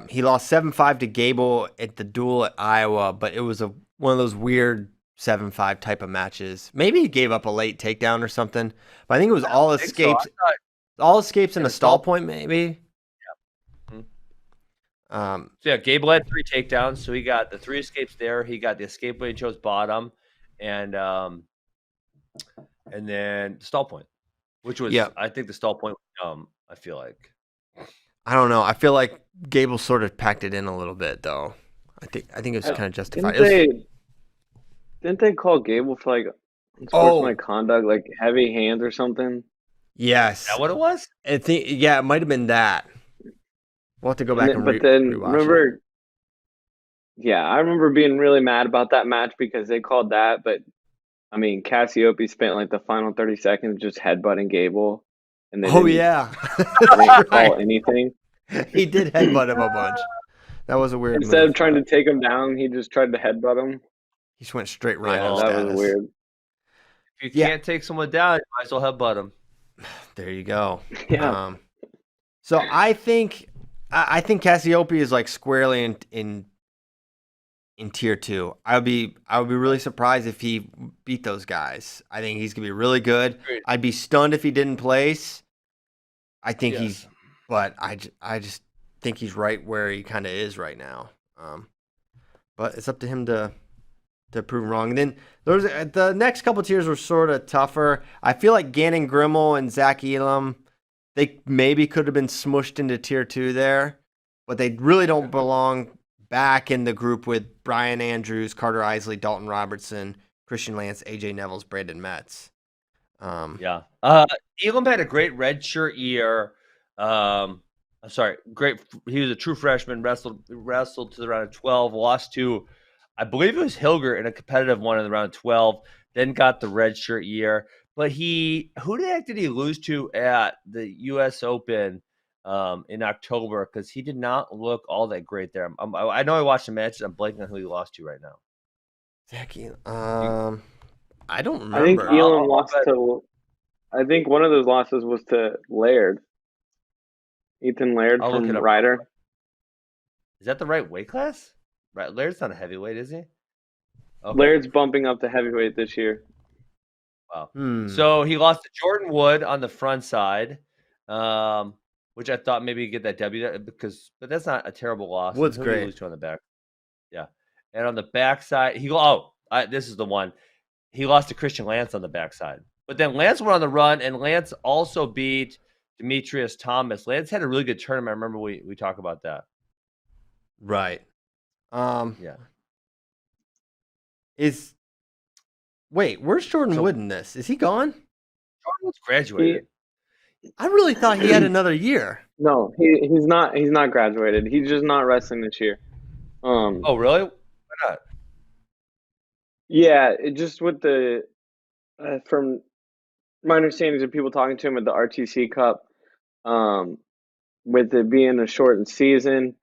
He lost 7-5 to Gable at the duel at Iowa, but it was one of those weird 7-5 type of matches. Maybe he gave up a late takedown or something, but I think it was all escapes. All escapes in a stall point, maybe. Yeah. Um, So yeah, Gable had 3 takedowns, so he got the 3 escapes there. He got the escape when he chose bottom, and then the stall point, which was yeah, I think the stall point was dumb. I feel like. I don't know. I feel like Gable sort of packed it in a little bit, though. I think it was Uh, kind of justified. Didn't they call Gable for like unsportsmanlike conduct, like heavy hands or something? Is Yes. that what it was? I think it might have been that. We'll have to go back and But then rewatch it. remember, yeah, I remember being really mad about that match because they called that, but I mean, Cassiope spent like the final 30 seconds just headbutting Gable, and they Oh didn't, yeah, they didn't call anything. he did headbutt him a bunch. That was a weird Instead move. of trying to take him down, he just tried to headbutt him. He just went straight Rhino Yeah, that status. was weird. If you can't take someone down, you might as well headbutt him. There you go. Yeah. So I think Cassiope is like squarely in tier 2. I would be really surprised if he beat those guys. I think he's gonna be really good. Agreed. I'd be stunned if he didn't place. I think Yes. but I just think he's right where he kind of is right now. But it's up to him to prove him wrong. And then the next couple tiers were sort of tougher. I feel like Gannon Grimmel and Zach Elam, they maybe could have been smushed into tier 2 there, but they really don't belong back in the group with Brian Andrews, Carter Isley, Dalton Robertson, Christian Lance, AJ Neville's, Brandon Metz. Yeah. Elam had a great redshirt year. I'm sorry, great. He was a true freshman. Wrestled to the round of 12. Lost to, I believe it was Hilger in a competitive one in the round of 12. Then got the redshirt year. But who the heck did he lose to at the U.S. Open in October? Because he did not look all that great there. I know I watched the matches. I'm blanking on who he lost to right now. Zach Elam, I don't remember. I think Elam lost to. I think one of those losses was to Laird. Ethan Laird I'll look from it up. Ryder. Is that the right weight class? Right, Laird's not a heavyweight, is he? Okay. Laird's bumping up to heavyweight this year. Wow. So he lost to Jordan Wood on the front side, which I thought maybe he'd get that W but that's not a terrible loss. Wood's Who did he great. lose to on the back? Yeah. And on the backside, this is the one. He lost to Christian Lance on the backside. But then Lance went on the run, and Lance also beat Demetrius Thomas. Lance had a really good tournament. I remember we talked about that. Right. Yeah. Where's Jordan Wood in this? Is he gone? Jordan Wood's graduated. I really thought he had another year. No, he's not. He's not graduated. He's just not wrestling this year. Oh, really? Why not? Yeah, it just with the from my understanding of people talking to him at the RTC Cup, with it being a shortened season,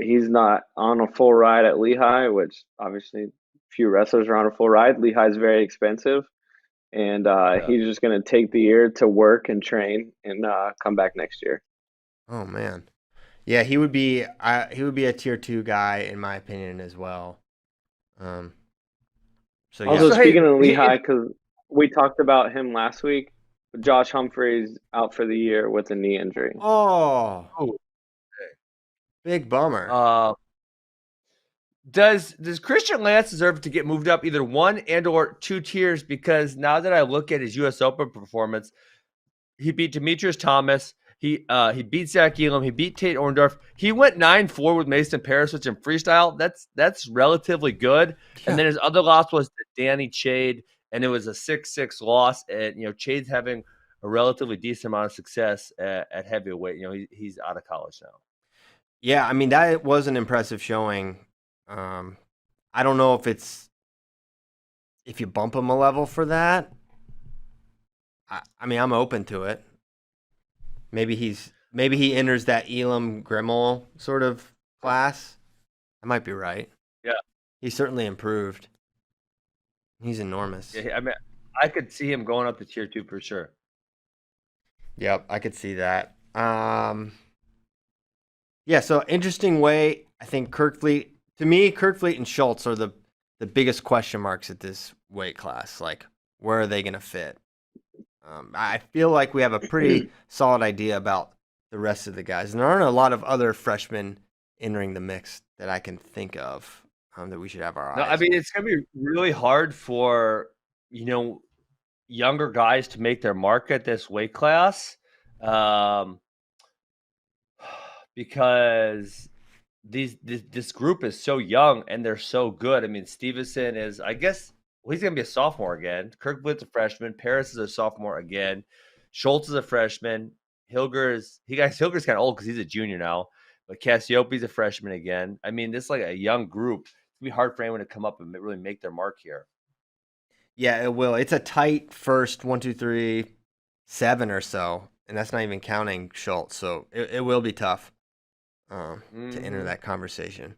he's not on a full ride at Lehigh, which obviously few wrestlers are on a full ride. Lehigh's very expensive, and he's just going to take the year to work and train and come back next year. Oh man, yeah, he would be a tier 2 guy in my opinion as well. So yeah. Also, speaking of Lehigh, because we talked about him last week, Josh Humphreys out for the year with a knee injury. Oh, big bummer. Does Christian Lance deserve to get moved up either 1 and or 2 tiers? Because now that I look at his U.S. Open performance, he beat Demetrius Thomas. He beat Zach Elam. He beat Tate Orndorff. He went 9-4 with Mason Perisic in freestyle. That's relatively good. Yeah. And then his other loss was to Danny Chade, and it was a 6-6 loss. And Chade's having a relatively decent amount of success at heavyweight. He's out of college now. Yeah, I mean that was an impressive showing. I don't know if you bump him a level for that. I mean, I'm open to it. Maybe he enters that Elam Grimmel sort of class. I might be right. Yeah, he's certainly improved. He's enormous. Yeah, I mean, I could see him going up to tier 2 for sure. Yep, I could see that. Yeah, so interesting way. I think Kirkfleet and Schultz are the biggest question marks at this weight class. Like, where are they going to fit? I feel like we have a pretty solid idea about the rest of the guys. And there aren't a lot of other freshmen entering the mix that I can think of that we should have our eyes. No, I mean, it's going to be really hard for, younger guys to make their mark at this weight class, because this group is so young and they're so good. I mean, Stevenson is, I guess, he's going to be a sophomore again. Kirkwood's a freshman. Paris is a sophomore again. Schultz is a freshman. Hilger's kind of old because he's a junior now. But Cassiope's a freshman again. I mean, this is like a young group. It's going to be hard for anyone to come up and really make their mark here. Yeah, it will. It's a tight first 1, 2, 3, 7 or so, and that's not even counting Schultz. So it will be tough to enter that conversation.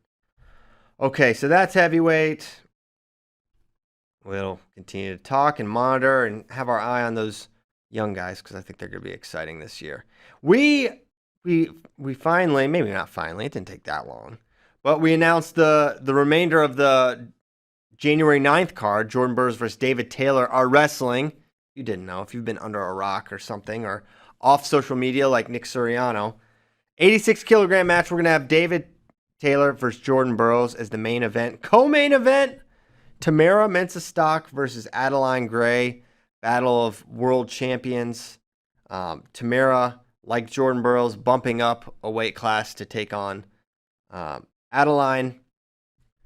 Okay, so that's heavyweight. We'll continue to talk and monitor and have our eye on those young guys because I think they're going to be exciting this year. We finally, maybe not finally, it didn't take that long, but we announced the remainder of the January 9th card, Jordan Burroughs versus David Taylor, are wrestling. You didn't know if you've been under a rock or something or off social media like Nick Suriano. 86-kilogram match. We're going to have David Taylor versus Jordan Burroughs as the main event. Co-main event, Tamara Mensah-Stock versus Adeline Gray. Battle of world champions. Tamara, like Jordan Burroughs, bumping up a weight class to take on Adeline.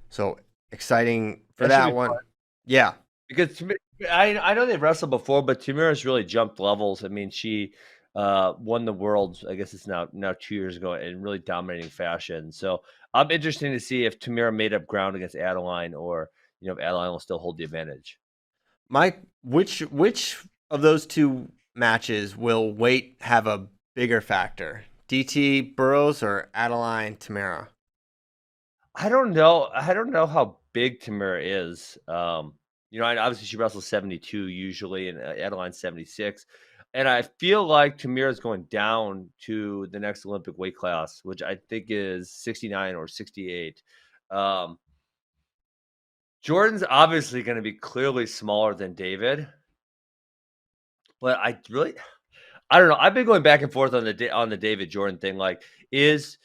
So exciting for that one. Fun. Yeah. Because I know they've wrestled before, but Tamara's really jumped levels. I mean, she won the Worlds, I guess it's now 2 years ago, in really dominating fashion. So I'm interested to see if Tamara made up ground against Adeline or, if Adeline will still hold the advantage. Mike, which of those two matches will weight have a bigger factor? DT Burroughs or Adeline Tamara? I don't know. I don't know how big Tamara is. Obviously she wrestles 72 usually, and Adeline's 76. And I feel like Tamara's going down to the next Olympic weight class, which I think is 69 or 68. Jordan's obviously going to be clearly smaller than David, but I don't know. I've been going back and forth on the David Jordan thing. Like, is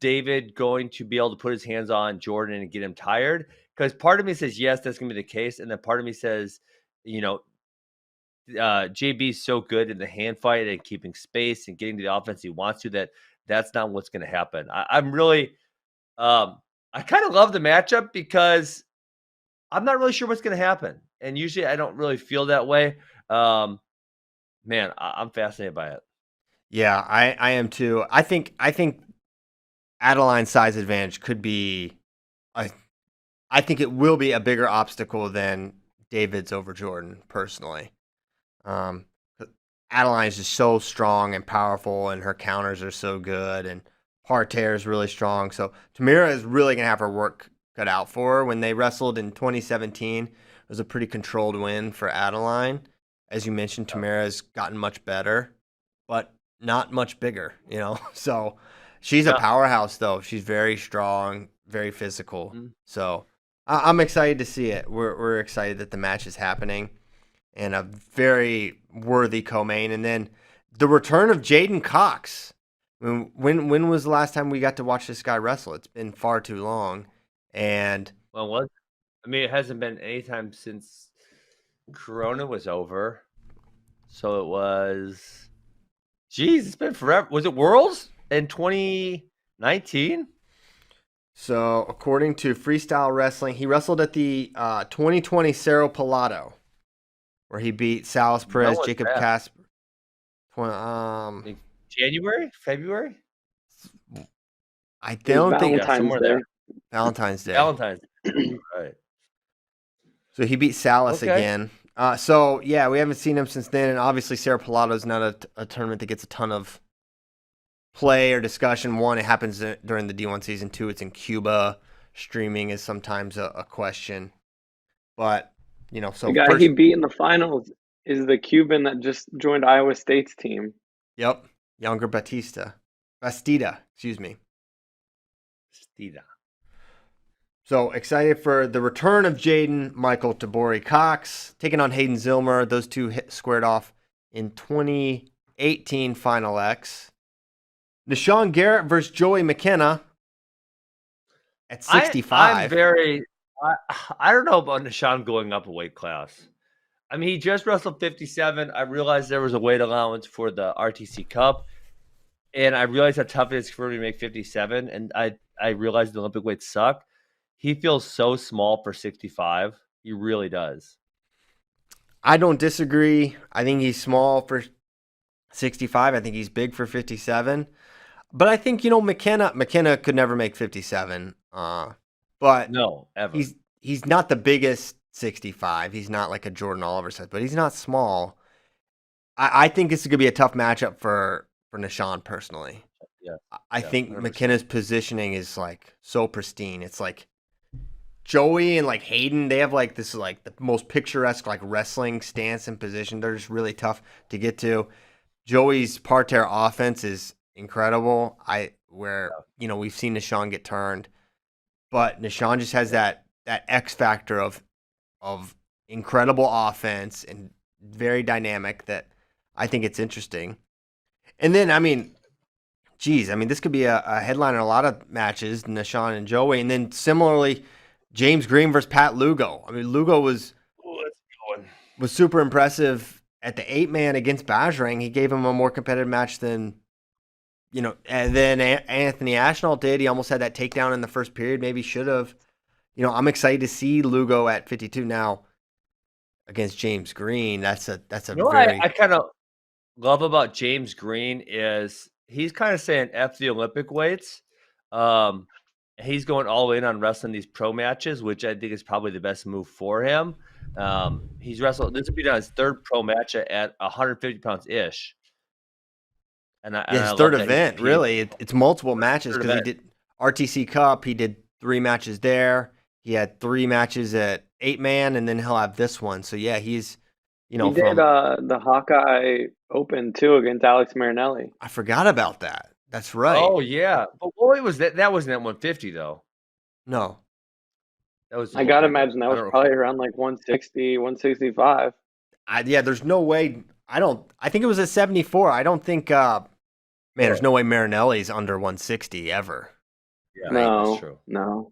David going to be able to put his hands on Jordan and get him tired? Because part of me says yes, that's going to be the case, and then part of me says, JB's so good in the hand fight and keeping space and getting to the offense he wants to that's not what's going to happen. I'm really, I kind of love the matchup because I'm not really sure what's going to happen, and usually I don't really feel that way. Man, I'm fascinated by it. Yeah, I am too. I think Adeline's size advantage could be, I think it will be a bigger obstacle than David's over Jordan personally. Adeline is just so strong and powerful, and her counters are so good, and parterre is really strong. So Tamara is really going to have her work cut out for her. When they wrestled in 2017, it was a pretty controlled win for Adeline. As you mentioned, Tamara's gotten much better, but not much bigger, So she's a powerhouse, though. She's very strong, very physical. Mm-hmm. So I'm excited to see it. We're excited that the match is happening, and a very worthy co-main. And then the return of Jaden Cox. When was the last time we got to watch this guy wrestle? It's been far too long. And it hasn't been any time since Corona was over. So it was, it's been forever. Was it Worlds in 2019? So according to Freestyle Wrestling, he wrestled at the 2020 Cerro Pelado, where he beat Salas Perez, Jacob Casper. January? February? I don't think somewhere there. Valentine's Day. Right. So he beat Salas again. So yeah, we haven't seen him since then, and obviously Cerro Pelado is not a tournament that gets a ton of play or discussion. One, it happens during the D1 season. Two, it's in Cuba. Streaming is sometimes a question, but so the guy he beat in the finals is the Cuban that just joined Iowa State's team. Yep, Younger Bastida, excuse me. Bastida. So excited for the return of Jaden Michael Tabori Cox taking on Hayden Zilmer. Those two squared off in 2018 Final X. Nashawn Garrett versus Joey McKenna at 65. I don't know about Nashawn going up a weight class. I mean, he just wrestled 57. I realized there was a weight allowance for the RTC Cup, and I realized how tough it is for him to make 57. And I realized the Olympic weights suck. He feels so small for 65. He really does. I don't disagree. I think he's small for 65. I think he's big for 57. But I think, McKenna could never make 57. But No, ever. He's not the biggest 65. He's not like a Jordan Oliver size, but he's not small. I think this is gonna be a tough matchup for Nashawn personally. Yeah. I think 100%. McKenna's positioning is like so pristine. It's like Joey and like Hayden, they have like this like the most picturesque like wrestling stance and position. They're just really tough to get to. Joey's parterre offense is incredible. We've seen Nashawn get turned, but Nashawn just has that X factor of incredible offense and very dynamic that I think it's interesting. And then, this could be a headline in a lot of matches, Nashawn and Joey. And then similarly, James Green versus Pat Lugo. I mean, Lugo was super impressive at the 8-man against Bajrang. He gave him a more competitive match than Anthony Ashnault did. He almost had that takedown in the first period. Maybe should have. I'm excited to see Lugo at 52 now against James Green. That's a very. I kind of love about James Green is he's kind of saying F the Olympic weights. He's going all in on wrestling these pro matches, which I think is probably the best move for him. He's wrestled. This would be his third pro match at 150 pounds ish. And his third event, really. It's multiple matches because he did RTC Cup. He did 3 matches there. He had 3 matches at 8-man, and then he'll have this one. So yeah, he's he did the Hawkeye Open too against Alex Marinelli. I forgot about that. That's right. Oh yeah, but what was that? That wasn't at 150 though. No, that was. I gotta imagine that was probably around like 160, 165. There's no way. I think it was at 74. I don't think. There's no way Marinelli's under 160 ever. Yeah, no, that's true. No.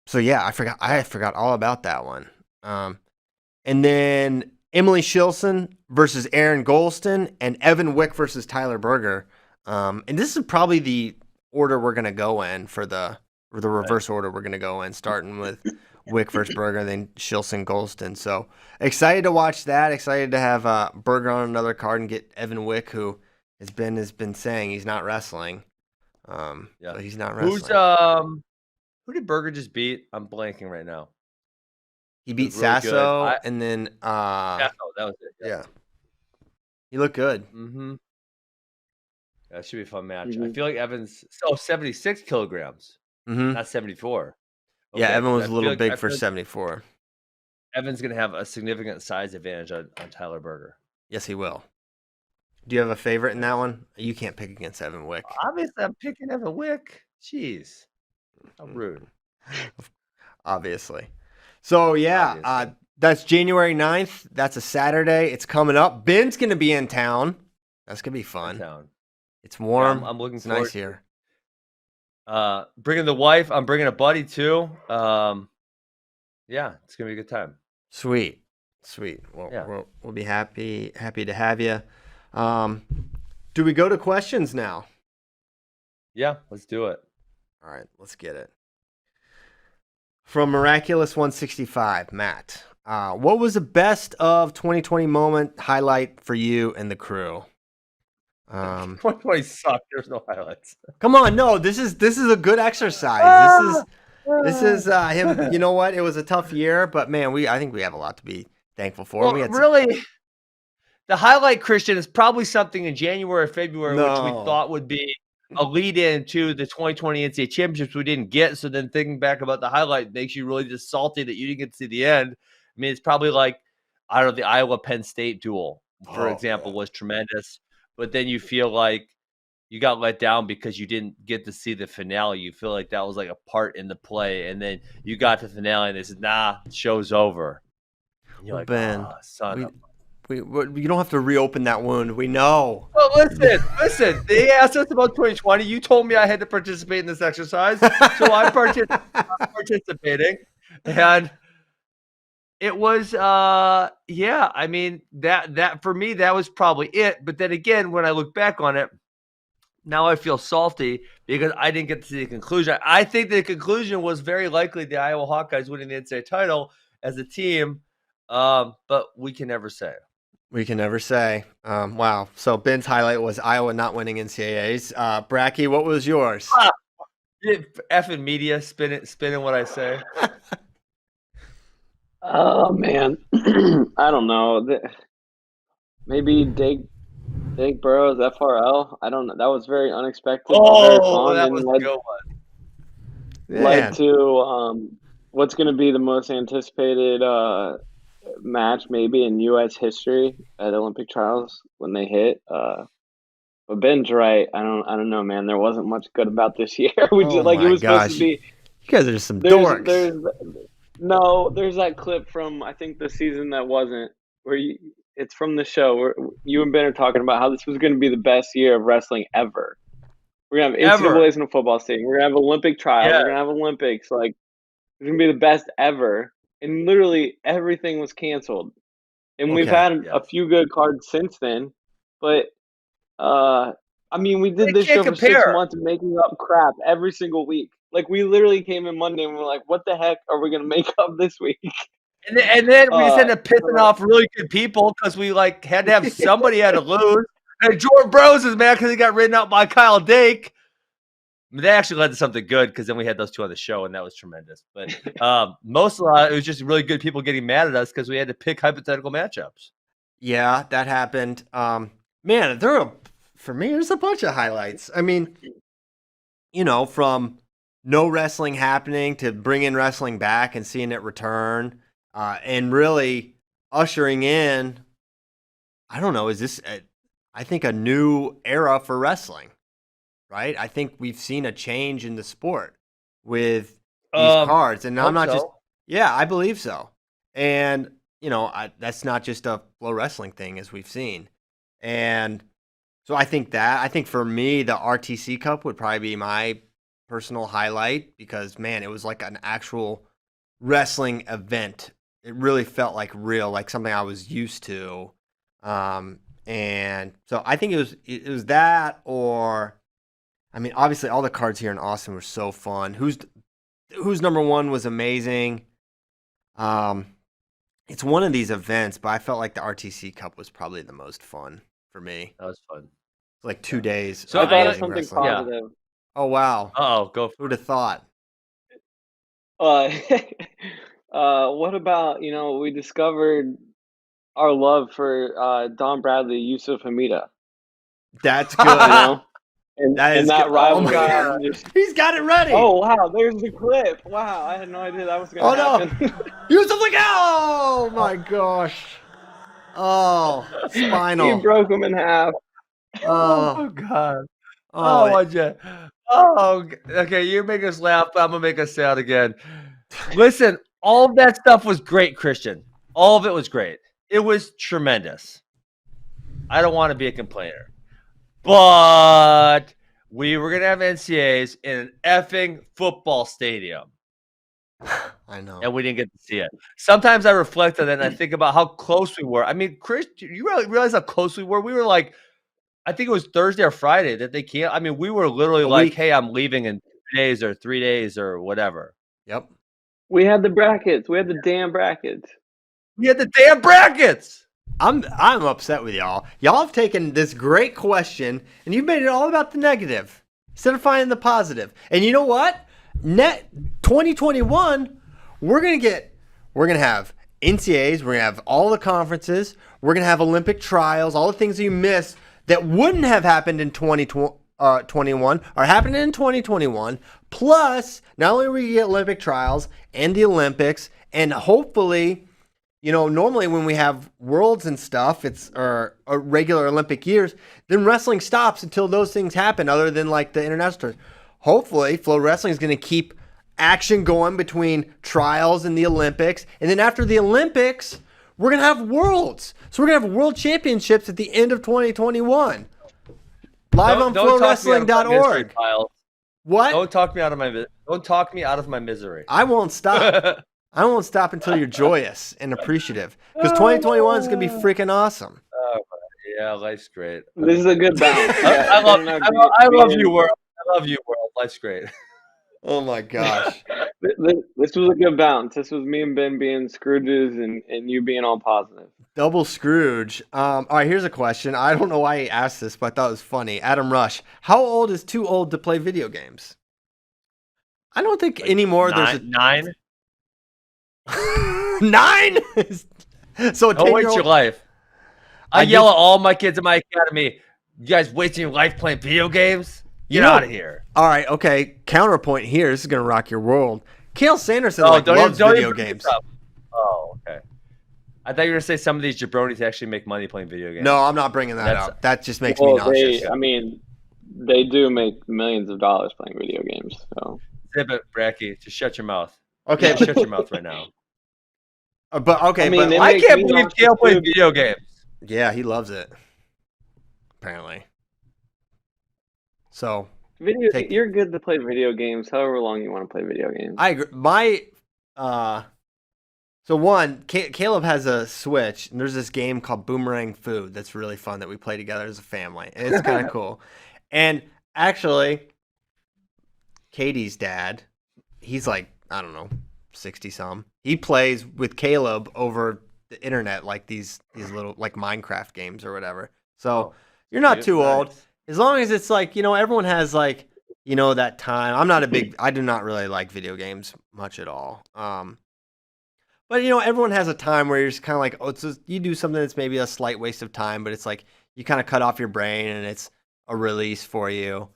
So yeah, I forgot all about that one. And then Emily Shilson versus Aaron Golston and Evan Wick versus Tyler Berger. And this is probably the order we're gonna go in for the reverse order we're gonna go in, starting with Wick versus Berger, then Shilson Golston. So excited to watch that. Excited to have Berger on another card and get Evan Wick, who has been saying he's not wrestling. So he's not wrestling. Who did Berger just beat? I'm blanking right now. He beat Sasso, and then Sasso, that was it. Yeah. He looked good. Mm-hmm. That should be a fun match. Mm-hmm. I feel like Evan's 76 kilograms, not 74. Okay. Yeah, Evan was a little big for 74. Evan's going to have a significant size advantage on Tyler Berger. Yes, he will. Do you have a favorite in that one? You can't pick against Evan Wick. Obviously, I'm picking Evan Wick. Jeez. How rude. Obviously. So, yeah, that's January 9th. That's a Saturday. It's coming up. Ben's going to be in town. That's going to be fun. It's warm. Yeah, I'm looking forward. It's nice here. Bringing the wife. I'm bringing a buddy, too. Yeah, it's going to be a good time. Sweet. Well, we'll be happy to have you. Do we go to questions now? Yeah, let's do it. All right, let's get it. From Miraculous 165, Matt, what was the best of 2020 moment highlight for you and the crew? 2020 sucked. There's no highlights. Come on, no. This is a good exercise. This is him. You know what? It was a tough year, but man, I think we have a lot to be thankful for. Well, really, the highlight, Christian, is probably something in January or February, which we thought would be a lead-in to the 2020 NCAA championships we didn't get. So then thinking back about the highlight makes you really just salty that you didn't get to see the end. I mean, it's probably like, I don't know, the Iowa-Penn State duel, for example, was tremendous. But then you feel like you got let down because you didn't get to see the finale. You feel like that was like a part in the play. And then you got to the finale and they said, nah, show's over. And you're like, Ben, You don't have to reopen that wound. We know. Well, listen. They asked us about 2020. You told me I had to participate in this exercise, so I'm participating, and it was, yeah. I mean, that for me, that was probably it. But then again, when I look back on it, now I feel salty because I didn't get to see the conclusion. I think the conclusion was very likely the Iowa Hawkeyes winning the NCAA title as a team, but we can never say. We can never say. Wow. So Ben's highlight was Iowa not winning NCAAs. Bracky, what was yours? Effing media spinning what I say. Oh man, I don't know. Maybe Dig Burroughs FRL. I don't know. That was very unexpected. Very fun, that and was a good one. led to what's going to be the most anticipated match maybe in U.S. history at Olympic trials when they hit. But Ben's right. I don't know, man. There wasn't much good about this year. It was supposed to be. You guys are just some dorks. There's that clip from I think the season that wasn't where it's from the show where you and Ben are talking about how this was going to be the best year of wrestling ever. We're gonna have NCAAs in a football stadium. We're gonna have Olympic trials. Yeah. We're gonna have Olympics. Like it's gonna be the best ever. And literally everything was canceled. And we've had a few good cards since then. But I mean, we did this show for 6 months making up crap every single week. Like we literally came in Monday and we're like, what the heck are we gonna make up this week? And then we just ended up pissing off really good people because we had to have somebody had to lose. And Jordan Burroughs is mad because he got written out by Kyle Dake. I mean, they actually led to something good because then we had those two on the show, and that was tremendous. But most of it was just really good people getting mad at us because we had to pick hypothetical matchups. Yeah, that happened. Man, for me, there's a bunch of highlights. I mean, from no wrestling happening to bringing wrestling back and seeing it return, and really ushering in, I don't know, is this, I think, a new era for wrestling, right? I think we've seen a change in the sport with these cards. And I'm not just, I believe so. And, that's not just a FloWrestling thing as we've seen. And so I think for me, the RTC Cup would probably be my personal highlight because, man, it was like an actual wrestling event. It really felt like real, like something I was used to. And so I think it was that, or, I mean, obviously all the cards here in Austin were so fun. Who's number one was amazing. It's one of these events, but I felt like the RTC Cup was probably the most fun for me. That was fun. Like 2 days. So I thought of something positive. Yeah. Oh wow! Go. Who'd have thought? What about we discovered our love for Don Bradley, Yusuf Hamida. That's good. And that rivalry. Oh he's got it ready. Oh wow, there's the clip. Wow, I had no idea that was going to happen. No. Yusuf oh my gosh. Oh, spinal. He broke him in half. Oh God. Oh, okay. You make us laugh. I'm gonna make us sad again. Listen, all of that stuff was great, Christian. All of it was great. It was tremendous. I don't want to be a complainer, but we were gonna have NCAAs in an effing football stadium. I know, and we didn't get to see it. Sometimes I reflect on that and I think about how close we were. I mean, Chris, you really realize how close we were? We were like, I think it was Thursday or Friday that they can't. I mean, we were literally like, hey, I'm leaving in 2 days or 3 days or whatever. Yep. We had the brackets. We had the damn brackets. I'm upset with y'all. Y'all have taken this great question and you've made it all about the negative instead of finding the positive. And you know what? 2021, we're gonna have NCAAs. We're gonna have all the conferences. We're gonna have Olympic trials. All the things you missed that wouldn't have happened in 2021 are happening in 2021. Plus, not only will we get Olympic trials and the Olympics, and hopefully, normally when we have worlds and stuff, it's regular Olympic years, then wrestling stops until those things happen, other than like the international tours. Hopefully, FloWrestling is going to keep action going between trials and the Olympics. And then after the Olympics, We're going to have worlds. So we're going to have world championships at the end of 2021. Live on FloWrestling.org. What? Don't talk me out of my misery. I won't stop. I won't stop until you're joyous and appreciative. Because 2021 is going to be freaking awesome. Yeah, life's great. This is a good balance. I love you, world. I love you, world. Life's great. Oh my gosh. This was a good balance. This was me and Ben being Scrooges and you being all positive. Double Scrooge. All right, here's a question. I don't know why he asked this, but I thought it was funny. Adam Rush. How old is too old to play video games? I don't think anymore. There's 9. 9? So don't waste your life. I yell at all my kids in my academy. You guys wasting your life playing video games? Get out of here. All right, okay. Counterpoint here. This is going to rock your world. Cael Sanderson loves video games. Oh, okay. I thought you were going to say some of these jabronis actually make money playing video games. No, I'm not bringing that up. That just makes me nauseous. They do make millions of dollars playing video games. So. Zip it, Bracky. Just shut your mouth. Okay. Just shut your mouth right now. But I can't believe Cael plays video games. Yeah, he loves it. Apparently. So you're good to play video games however long you want to play video games. I agree. Caleb has a Switch, and there's this game called Boomerang Food that's really fun that we play together as a family. And it's kind of cool. And actually, Katie's dad, he's like, I don't know, 60-some. He plays with Caleb over the internet, like these little like Minecraft games or whatever. So you're not too old. As long as it's like, everyone has like, that time. I do not really like video games much at all. But everyone has a time where you're just kind of like, you do something that's maybe a slight waste of time, but it's like you kind of cut off your brain and it's a release for you.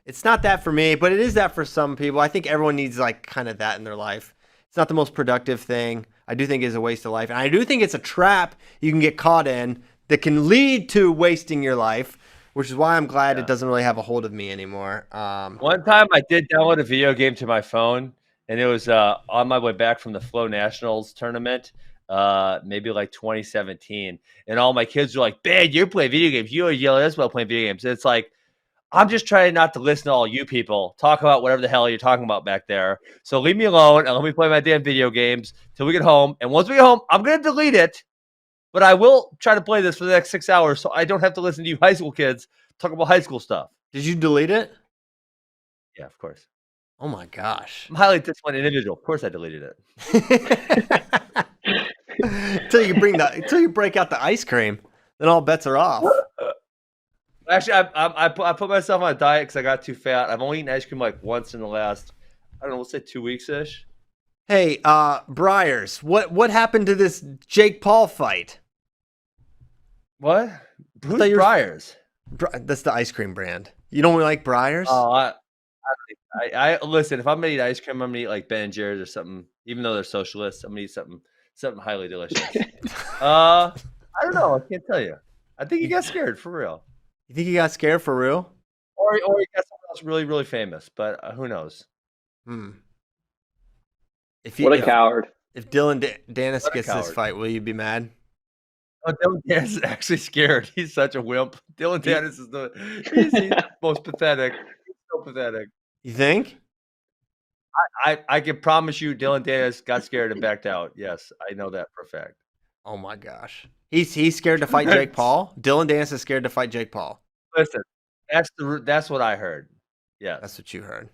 It's not that for me, but it is that for some people. I think everyone needs like kind of that in their life. It's not the most productive thing. I do think it's a waste of life. And I do think it's a trap you can get caught in that can lead to wasting your life, which is why I'm glad it doesn't really have a hold of me anymore. One time I did download a video game to my phone, and it was on my way back from the Flow Nationals tournament, maybe like 2017. And all my kids were like, "Ben, you play video games. You always yell at us about playing video games." And it's like, I'm just trying not to listen to all you people talk about whatever the hell you're talking about back there. So leave me alone and let me play my damn video games till we get home. And once we get home, I'm going to delete it. But I will try to play this for the next 6 hours so I don't have to listen to you high school kids talk about high school stuff. Did you delete it? Yeah, of course. Oh, my gosh. I'm a highly disciplined individual. Of course I deleted it. Until you break out the ice cream, then all bets are off. Actually, I put myself on a diet because I got too fat. I've only eaten ice cream like once in the last, I don't know, let's say 2 weeks-ish. Hey, Briars, what happened to this Jake Paul fight? What? Who's Briars? That's the ice cream brand. You don't like Briars? Oh, I listen. If I'm gonna eat ice cream, I'm gonna eat like Ben & Jerry's or something. Even though they're socialists, I'm gonna eat something highly delicious. I don't know. I can't tell you. I think he got scared for real. You think he got scared for real? Or he got someone else really, really famous, but who knows? What a coward. If Dylan Dennis gets this fight, will you be mad? Oh, Dylan Dennis is actually scared. He's such a wimp. Dylan Dennis is he's most pathetic. He's so pathetic. You think? I can promise you Dylan Dennis got scared and backed out. Yes, I know that for a fact. Oh my gosh. He's scared to fight Jake Paul? Dylan Dennis is scared to fight Jake Paul. Listen, that's what I heard. Yeah. That's what you heard.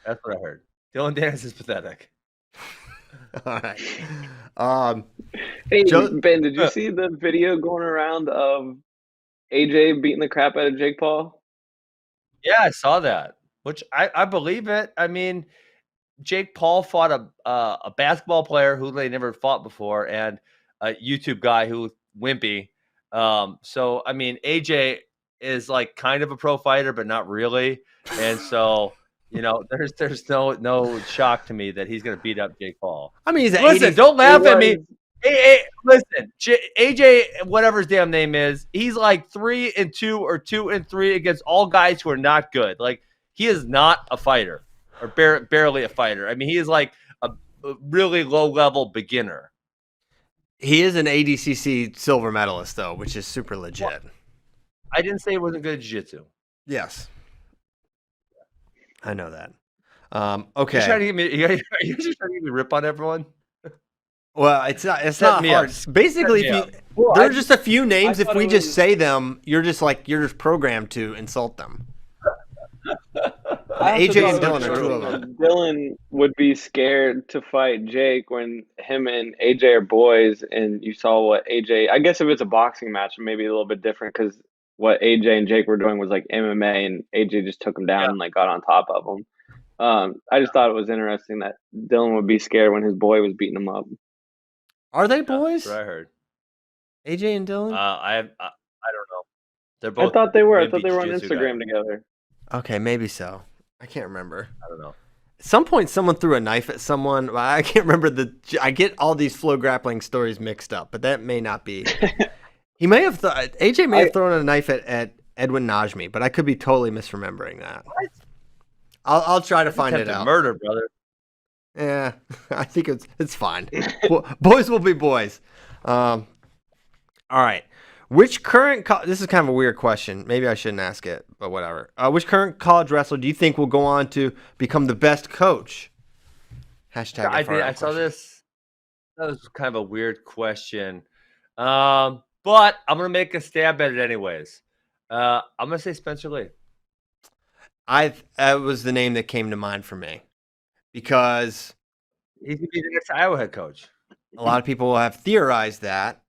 That's what I heard. Dylan Dennis is pathetic. All right. Hey, Ben, did you see the video going around of AJ beating the crap out of Jake Paul? Yeah, I saw that. Which I believe it. I mean, Jake Paul fought a basketball player who they never fought before, and a YouTube guy who wimpy. So I mean, AJ is like kind of a pro fighter, but not really. And so there's no shock to me that he's going to beat up Jake Paul. I mean, don't laugh at me. Hey, listen, AJ, whatever his damn name is, he's like 3-2 or 2-3 against all guys who are not good. Like, he is not a fighter or barely a fighter. I mean, he is like a really low level beginner. He is an ADCC silver medalist, though, which is super legit. Well, I didn't say he wasn't good at jiu-jitsu. Yes. I know that. Okay. You're trying to get me, are you just trying to get me rip on everyone? Well, it's not Set me hard. up. Basically, Set me if up. you, Well, there are just a few names. I If thought we it just was- say them, you're just programmed to insult them. I also AJ thought and it Dylan was are two of interesting them. that Dylan would be scared to fight Jake when him and AJ are boys, and you saw what AJ. I guess if it's a boxing match, maybe a little bit different because what AJ and Jake were doing was like MMA, and AJ just took him down and like got on top of him. I just thought it was interesting that Dylan would be scared when his boy was beating him up. Are they Yeah, boys? that's what I heard. AJ and Dylan? I don't know. They're I both. thought they were. I wimpy thought they were on jiu-jitsu Instagram guys. together. Okay, maybe so. I can't remember. I don't know. At some point, someone threw a knife at someone. I can't remember I get all these flow grappling stories mixed up, but that may not be. He may have. AJ may have thrown a knife at Edwin Najmi, but I could be totally misremembering that. What? I'll try to find it Attempted out. murder, brother. Yeah, I think it's fine. Boys will be boys. All right. Which current this is kind of a weird question. Maybe I shouldn't ask it, but whatever. Which current college wrestler do you think will go on to become the best coach? Hashtag. I saw this. That was kind of a weird question, but I'm gonna make a stab at it anyways. I'm gonna say Spencer Lee. That was the name that came to mind for me because He's gonna be the next Iowa head coach. a lot of people have theorized that.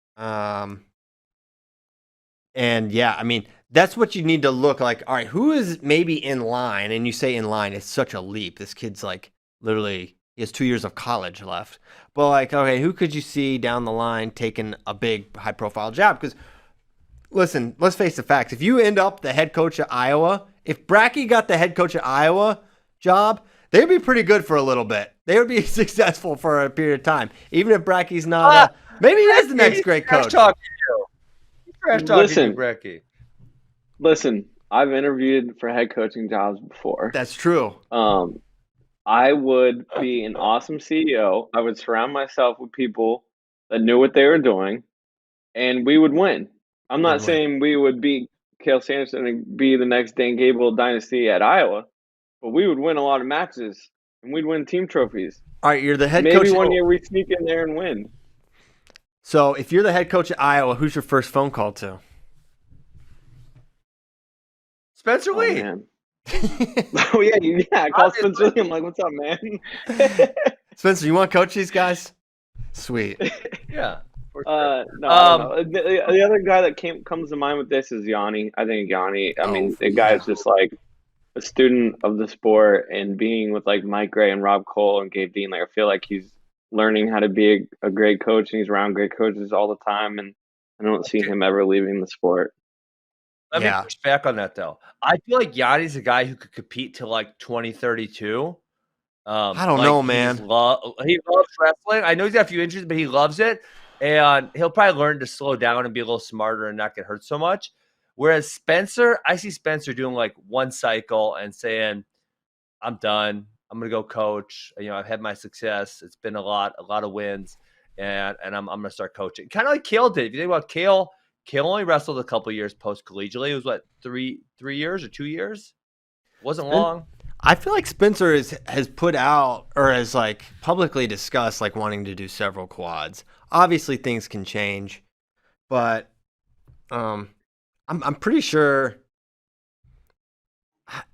And yeah, I mean, that's what you need to look like. All right, who is maybe in line? And you say in line, it's such a leap. This kid's like literally, he has 2 years of college left. But like, okay, who could you see down the line taking a big high profile job? Because listen, let's face the facts. If you end up the head coach of Iowa, if Brackey got the head coach of Iowa job, they'd be pretty good for a little bit. They would be successful for a period of time. Even if Brackey's not, maybe he is the next great coach. Trash talking Listen. you, Brecky. Listen, I've interviewed for head coaching jobs before. That's true. I would be an awesome CEO. I would surround myself with people that knew what they were doing, and we would win. I'm not You'd win. saying we would beat Cale Sanderson and be the next Dan Gable dynasty at Iowa, but we would win a lot of matches, and we'd win team trophies. All right, you're the head Maybe coach. one year we sneak in there and win. So if you're the head coach at Iowa, who's your first phone call to? Spencer Oh, Lee. man. Oh, yeah. I call Spencer Lee. I'm like, what's up, man? Spencer, you want to coach these guys? Sweet. Yeah. For sure. No, I don't know. The other guy that comes to mind with this is Yanni. I think Yanni, the guy's just like a student of the sport, and being with like Mike Gray and Rob Cole and Gabe Dean, like I feel like he's learning how to be a great coach, and he's around great coaches all the time, and I don't see him ever leaving the sport. Let me push back on that though. I feel like Yanni's a guy who could compete till like 2032. I don't know, man. He loves wrestling. I know he's got a few injuries, but he loves it. And he'll probably learn to slow down and be a little smarter and not get hurt so much. Whereas Spencer, I see Spencer doing like one cycle and saying, I'm done. I'm going to go coach. I've had my success. It's been a lot of wins. And I'm going to start coaching. Kind of like Cale did. If you think about Cale only wrestled a couple years post-collegiately. It was what, 3 years or 2 years? It wasn't long. I feel like Spencer has put out or has like publicly discussed like wanting to do several quads. Obviously things can change, but I'm pretty sure.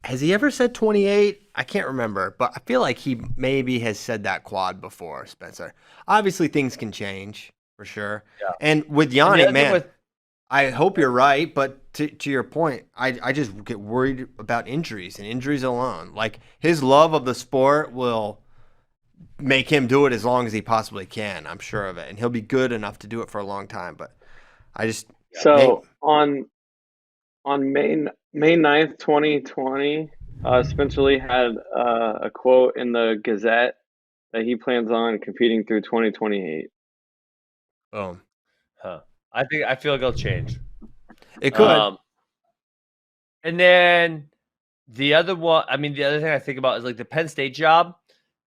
Has he ever said 28? I can't remember, but I feel like he maybe has said that quad before, Spencer. Obviously things can change for sure. Yeah. And with Yanni, man, I hope you're right, but to your point, I just get worried about injuries and injuries alone. Like his love of the sport will make him do it as long as he possibly can. I'm sure of it, and he'll be good enough to do it for a long time. But I just on May 9th, 2020, Spencer Lee had a quote in the Gazette that he plans on competing through 2028. Boom. Huh. I feel like it'll change. It could. And then the other thing I think about is like the Penn State job.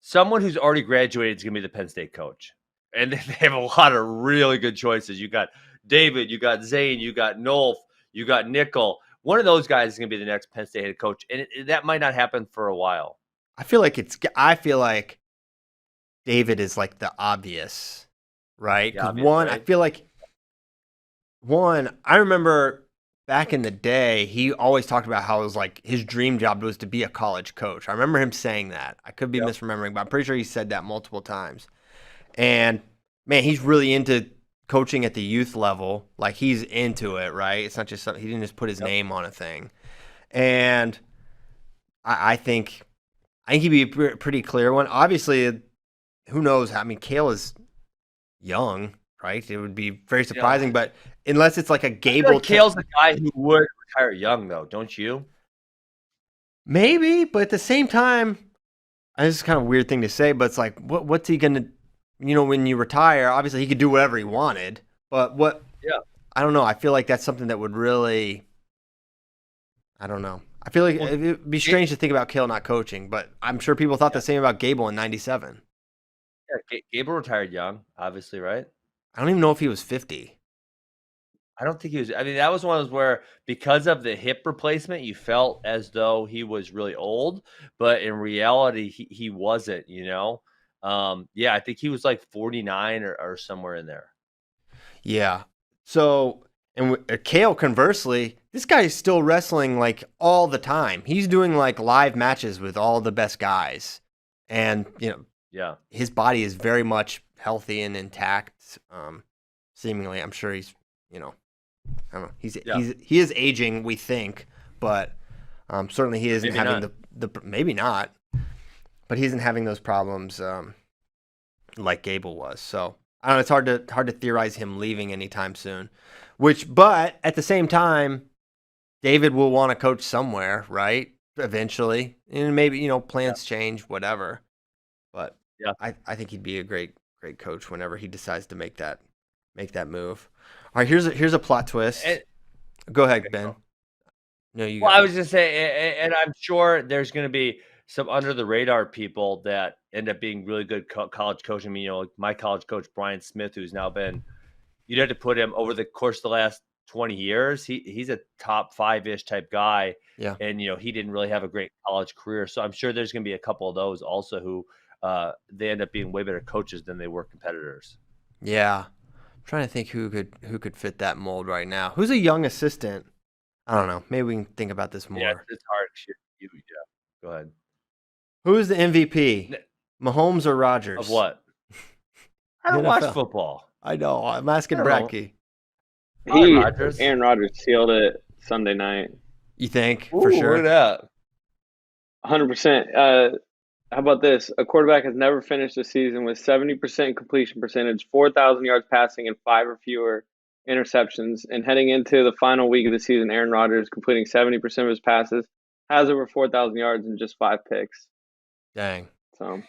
Someone who's already graduated is going to be the Penn State coach. And they have a lot of really good choices. You got David, you got Zane, you got Nolf, you got Nickel. One of those guys is going to be the next Penn State head coach, and that might not happen for a while. I feel like David is like the obvious, right? Because right? I feel like I remember back in the day, he always talked about how it was like his dream job was to be a college coach. I remember him saying that. I could be misremembering, but I'm pretty sure he said that multiple times. And man, he's really into coaching at the youth level. Like he's into it, right? It's not just something, he didn't just put his name on a thing. And I think he'd be a pretty clear one. Obviously, who knows? I mean, Kale is young, right? It would be very surprising, but unless it's like a Gable. Like Kale's the guy who would retire young, though, don't you? Maybe, but at the same time, this is kind of a weird thing to say, but it's like, what's he going to, when you retire, obviously he could do whatever he wanted, but I don't know. I feel like that's something that would really, I don't know. I feel like it would be strange to think about Kale not coaching, but I'm sure people thought the same about Gable in 97. Yeah, Gable retired young, obviously, right? I don't even know if he was 50. I don't think he was. I mean, that was one of those where because of the hip replacement, you felt as though he was really old, but in reality, he wasn't, I think he was like 49 or somewhere in there. Yeah. So, and Kale, conversely, this guy is still wrestling like all the time. He's doing like live matches with all the best guys. And, his body is very much healthy and intact. Seemingly, I'm sure he's, I don't know. He is aging, we think, but certainly he isn't having the maybe not, but he isn't having those problems like Gable was. So I don't know. It's hard to theorize him leaving anytime soon. But at the same time, David will want to coach somewhere, right? Eventually, and maybe plans change, whatever. But I think he'd be a great coach whenever he decides to make that move. All right, here's a plot twist. Go ahead, Ben. No, you. Well, I was just saying, and I'm sure there's going to be some under the radar people that end up being really good college coaching. I mean, like my college coach Brian Smith, who's now been, you'd have to put him over the course of the last 20 years. He's a top 5-ish type guy. Yeah. And he didn't really have a great college career, so I'm sure there's going to be a couple of those also who they end up being way better coaches than they were competitors. Yeah. Trying to think who could fit that mold right now. Who's a young assistant? I don't know. Maybe we can think about this more. Yeah, it's hard. Go ahead. Who is the MVP? Mahomes or Rodgers? Of what? I don't watch football. I know. I'm asking Bracky. Aaron Rodgers sealed it Sunday night. You think? For sure? Look at that. 100%. How about this? A quarterback has never finished a season with 70% completion percentage, 4,000 yards passing, and 5 or fewer interceptions. And heading into the final week of the season, Aaron Rodgers completing 70% of his passes, has over 4,000 yards and just 5 picks. Dang. So,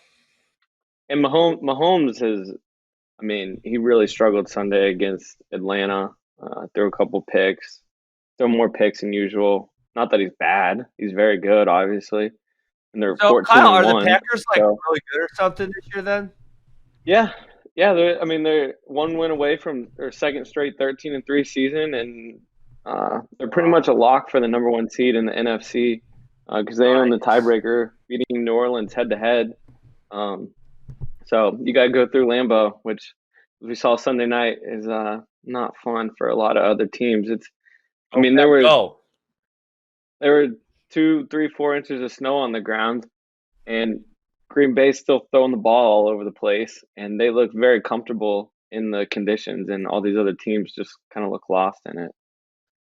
and Mahomes has, I mean, he really struggled Sunday against Atlanta. Threw a couple picks, threw more picks than usual. Not that he's bad; he's very good, obviously. And they're 14-1. Kyle, are the Packers really good or something this year? Then, yeah. They're one win away from their second straight 13-3 season, and they're pretty much a lock for the number 1 seed in the NFC because they own the tiebreaker, beating New Orleans head to head. So you got to go through Lambeau, which as we saw Sunday night is not fun for a lot of other teams. There were 2, 3, 4 inches of snow on the ground, and Green Bay's still throwing the ball all over the place, and they look very comfortable in the conditions, and all these other teams just kind of look lost in it.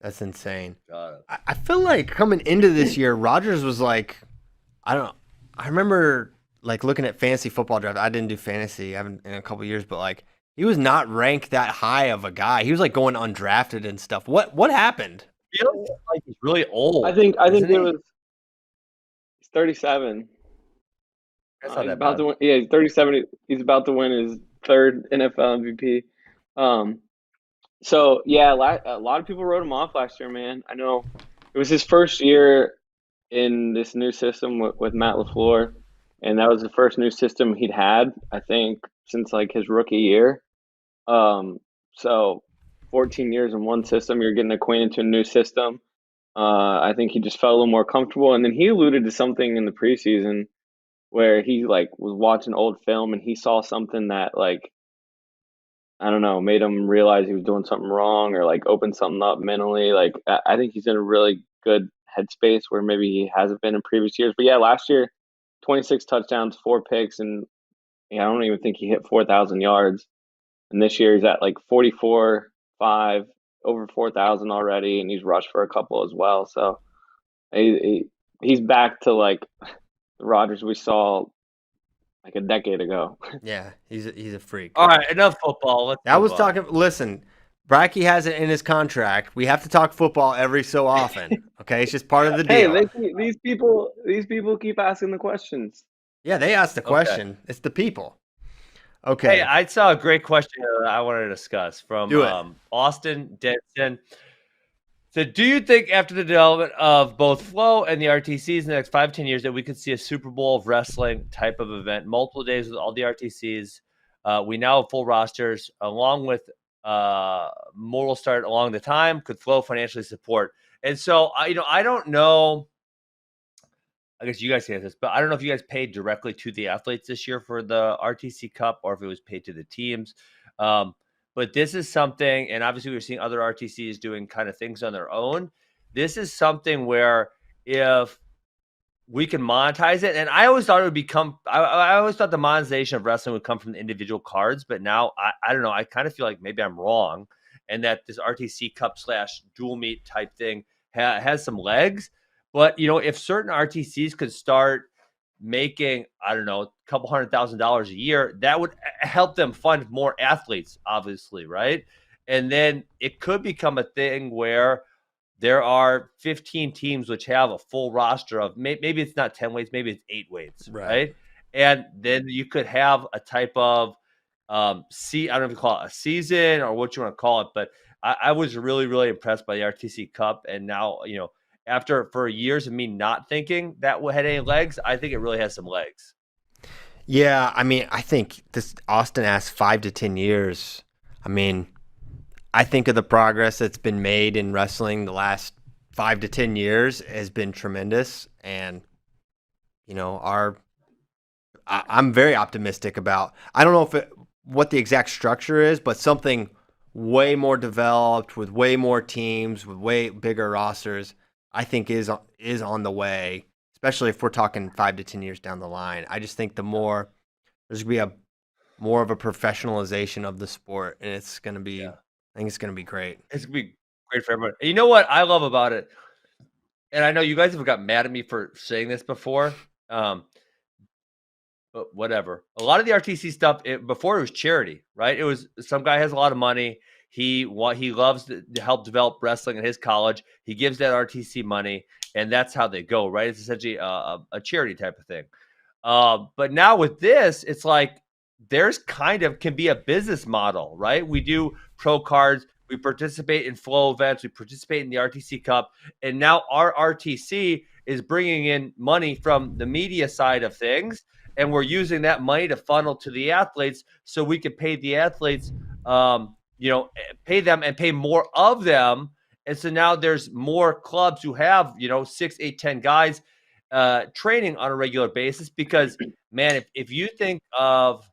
That's insane. Got it. I feel like coming into this year, Rodgers was like, I remember like looking at fantasy football draft. I didn't do fantasy, I haven't in a couple of years, but like he was not ranked that high of a guy. He was like going undrafted and stuff. What happened? Feels like he's really old. I think it was. He's 37. That's not that bad. He's 37. He's about to win his 3rd NFL MVP. So yeah, a lot of people wrote him off last year, man. I know it was his first year in this new system with Matt LaFleur. and that was the first new system he'd had, I think, since like his rookie year. So 14 years in one system, you're getting acquainted to a new system. I think he just felt a little more comfortable, and then he alluded to something in the preseason where he like was watching old film and he saw something that like I don't know made him realize he was doing something wrong or like opened something up mentally. Like I think he's in a really good headspace where maybe he hasn't been in previous years. But yeah, last year, 26 touchdowns, 4 picks, and yeah, I don't even think he hit 4,000 yards. And this year he's at like 44, 5, over 4,000 already, and he's rushed for a couple as well. So he's back to like the Rodgers we saw like a decade ago. Yeah, he's a freak. All right, enough football. Let's I move was on. talking. Listen, Bracky has it in his contract. We have to talk football every so often. Okay, it's just part of the Hey, deal. these people keep asking the questions. Yeah, they asked the question. It's the people. Okay. Hey, I saw a great question that I wanted to discuss from Do it. Austin Denson. So, do you think after the development of both Flow and the RTCs in the next 5-10 years that we could see a Super Bowl of wrestling type of event, multiple days with all the RTCs? We now have full rosters, along with more will start along the time. Could Flow financially support? And so, I don't know. I guess you guys can answer this, but I don't know if you guys paid directly to the athletes this year for the RTC Cup or if it was paid to the teams. But this is something, and obviously we're seeing other RTCs doing kind of things on their own. This is something where if we can monetize it, and I always thought it would become, I always thought the monetization of wrestling would come from the individual cards, but now I don't know. I kind of feel like maybe I'm wrong, and that this RTC Cup / dual meet type thing has some legs. But if certain RTCs could start making, I don't know, a couple $100,000 a year, that would help them fund more athletes, obviously, right? And then it could become a thing where there are 15 teams which have a full roster of maybe it's not 10 weights, maybe it's 8 weights, right? And then you could have a type of I don't know if you call it a season or what you want to call it, but I was really, really impressed by the RTC Cup. And now, for years of me not thinking that had any legs, I think it really has some legs. Yeah, I mean, I think this Austin asked 5 to 10 years. I mean, I think of the progress that's been made in wrestling the last 5 to 10 years has been tremendous, and I'm very optimistic about. I don't know what the exact structure is, but something way more developed with way more teams with way bigger rosters, I think is on the way, especially if we're talking 5 to 10 years down the line. I just think there's going to be more of a professionalization of the sport, and it's going to be, I think it's going to be great. It's going to be great for everyone. And you know what I love about it? And I know you guys have got mad at me for saying this before, but whatever. A lot of the RTC stuff, before it was charity, right? It was some guy has a lot of money. He loves to help develop wrestling in his college. He gives that RTC money, and that's how they go, right? It's essentially a charity type of thing. But now with this, it's like there's can be a business model, right? We do pro cards. We participate in flow events. We participate in the RTC Cup. And now our RTC is bringing in money from the media side of things. And we're using that money to funnel to the athletes so we can pay the athletes, pay them and pay more of them. And so now there's more clubs who have, 6, 8, 10 guys training on a regular basis. Because, man, if you think of,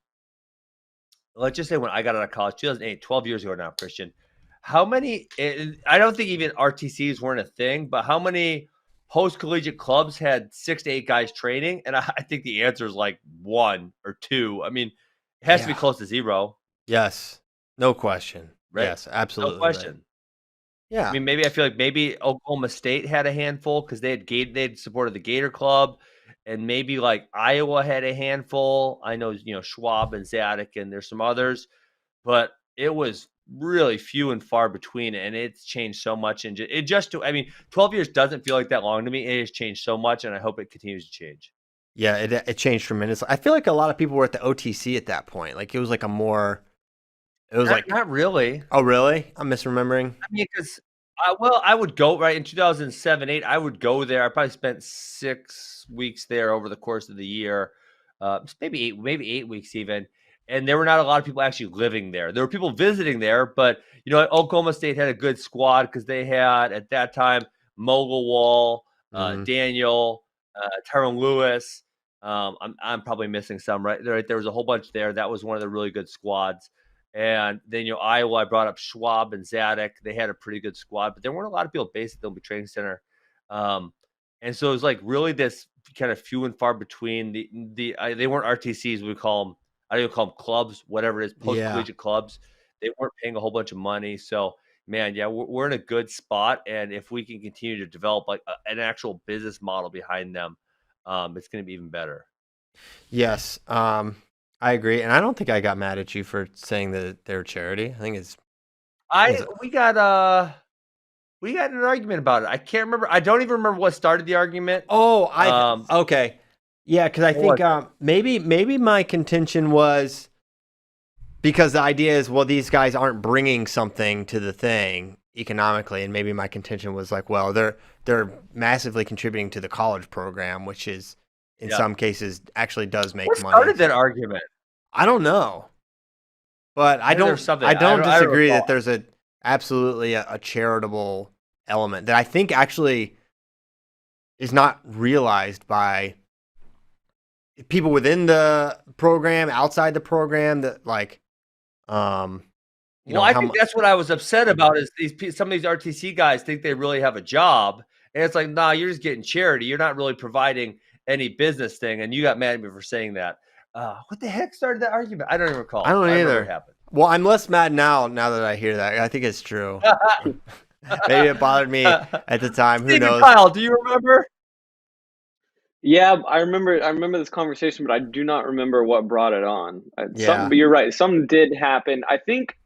let's just say when I got out of college, 2008, 12 years ago now, Christian, how many, I don't think even RTCs weren't a thing, but how many post-collegiate clubs had 6 to 8 guys training? And I think the answer is like 1 or 2. I mean, it has to be close to 0. Yes. No question. Right? Yes, absolutely. No question. Right. Yeah. I mean, I feel like maybe Oklahoma State had a handful because they'd supported the Gator Club, and maybe like Iowa had a handful. I know, Schwab and Zadok, and there's some others, but it was really few and far between, and it's changed so much. And 12 years doesn't feel like that long to me. It has changed so much, and I hope it continues to change. Yeah, it changed tremendously. I feel like a lot of people were at the OTC at that point. Like it was like not really. Oh, really? I'm misremembering. I mean, because I would go right in 2007, 8. I would go there. I probably spent 6 weeks there over the course of the year. maybe 8 weeks even. And there were not a lot of people actually living there. There were people visiting there, but Oklahoma State had a good squad because they had at that time Mogul Wall, Daniel, Tyrone Lewis. I'm probably missing some right there. There was a whole bunch there. That was one of the really good squads. And then Iowa, I brought up Schwab and Zadok. They had a pretty good squad, but there weren't a lot of people based at the Olympic Training Center. And so it was like really this kind of few and far between. They weren't RTCs. We call them. I don't even call them clubs, whatever it is, post-collegiate clubs. They weren't paying a whole bunch of money. So, man, yeah, we're in a good spot. And if we can continue to develop like an actual business model behind them, it's going to be even better. Yes, I agree. And I don't think I got mad at you for saying that they're a charity. I think we got an argument about it. I can't remember. I don't even remember what started the argument. Oh, okay. Yeah, because I think maybe my contention was because the idea is, well, these guys aren't bringing something to the thing economically, and maybe my contention was like, well, they're massively contributing to the college program, which is in some cases actually does make money. What started that argument? I don't know, but I don't disagree that there's absolutely a charitable element that I think actually is not realized by people within the program, outside the program, that like, I think that's what I was upset about is some of these RTC guys think they really have a job, and it's like, nah, you're just getting charity. You're not really providing any business thing, and you got mad at me for saying that. What the heck started that argument? I don't even recall. I don't either. What happened. Well, I'm less mad now that I hear that. I think it's true. Maybe it bothered me at the time. Who knows? Kyle, do you remember? Yeah, I remember this conversation, but I do not remember what brought it on. But you're right. Something did happen. I think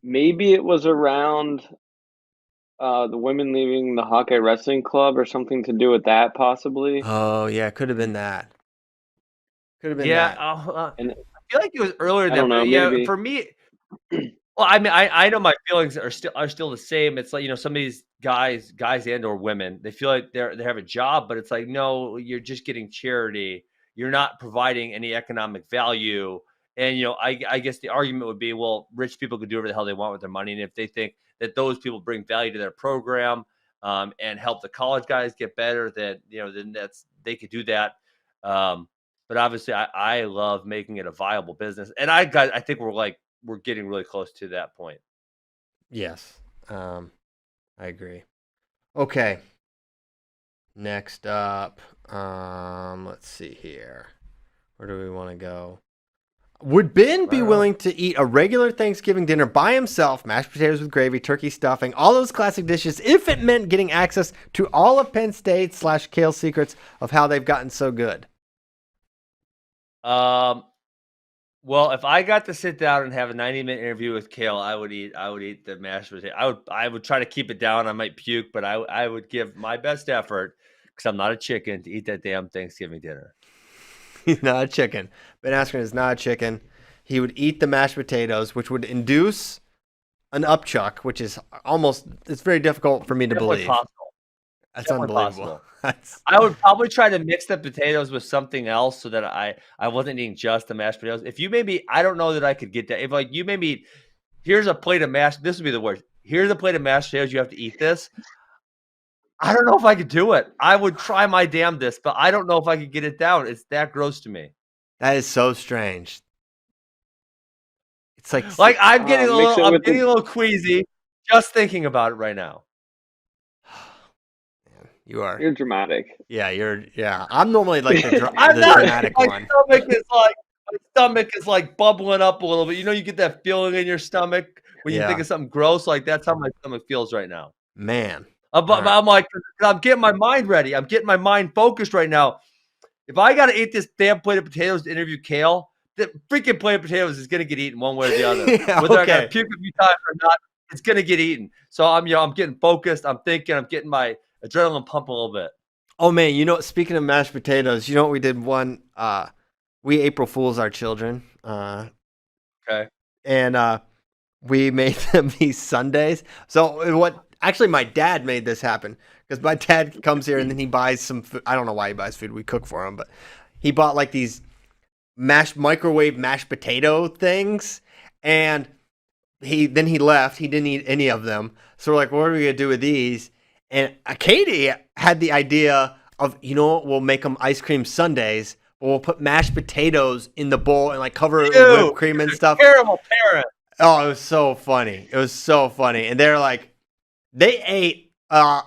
maybe it was around the women leaving the Hawkeye Wrestling Club or something to do with that, possibly. Oh, yeah. Could have been that. Could have been that. And I feel like it was earlier than that. Maybe. For me, well, I mean, I know my feelings are still the same. It's like, some of these guys and or women, they feel like they have a job, but it's like, no, you're just getting charity. You're not providing any economic value. And, I guess the argument would be, well, rich people can do whatever the hell they want with their money. And if they think that those people bring value to their program and help the college guys get better, then they could do that. But obviously I love making it a viable business. And I think we're getting really close to that point. Yes. I agree. Okay. Next up, let's see here. Where do we want to go? Would Ben be willing to eat a regular Thanksgiving dinner by himself, mashed potatoes with gravy, turkey stuffing, all those classic dishes, if it meant getting access to all of Penn State / Kale's secrets of how they've gotten so good? Well, if I got to sit down and have a 90-minute interview with Kale, I would eat the mashed potato. I would try to keep it down. I might puke, but I would give my best effort, because I'm not a chicken, to eat that damn Thanksgiving dinner. He's not a chicken. Ben Askren is not a chicken. He would eat the mashed potatoes, which would induce an upchuck, which is it's very difficult for me to believe. Possible. That's Definitely unbelievable. I would probably try to mix the potatoes with something else so that I wasn't eating just the mashed potatoes. If you maybe, I don't know that I could get that. If you maybe, here's a plate of mashed, this would be the worst. Here's a plate of mashed potatoes. You have to eat this. I don't know if I could do it. I would try my damnedest, but I don't know if I could get it down. It's that gross to me. That is so strange. It's like I'm getting a little queasy just thinking about it right now. You are. You're dramatic. Yeah. I'm normally like the dramatic one. My stomach is like bubbling up a little bit. You get that feeling in your stomach when you think of something gross. Like that's how my stomach feels right now. Man. I'm like, I'm getting my mind ready. I'm getting my mind focused right now. If I got to eat this damn plate of potatoes to interview Kale, the freaking plate of potatoes is going to get eaten one way or the other. Whether I got to puke a few times or not, it's going to get eaten. So I'm getting focused. I'm thinking. I'm getting my adrenaline pumping a little bit. Oh man, speaking of mashed potatoes, you know what we did we April Fools our children. Okay. And we made them these sundaes. So actually my dad made this happen, because my dad comes here and then he buys some food. I don't know why he buys food. We cook for him, but he bought like these microwave mashed potato things, and he left. He didn't eat any of them. So we're like, what are we gonna do with these? And Katie had the idea of, we'll make them ice cream sundaes, but we'll put mashed potatoes in the bowl and like cover it with whipped cream and stuff. Terrible parent. Oh, it was so funny. It was so funny. And they're like, they ate a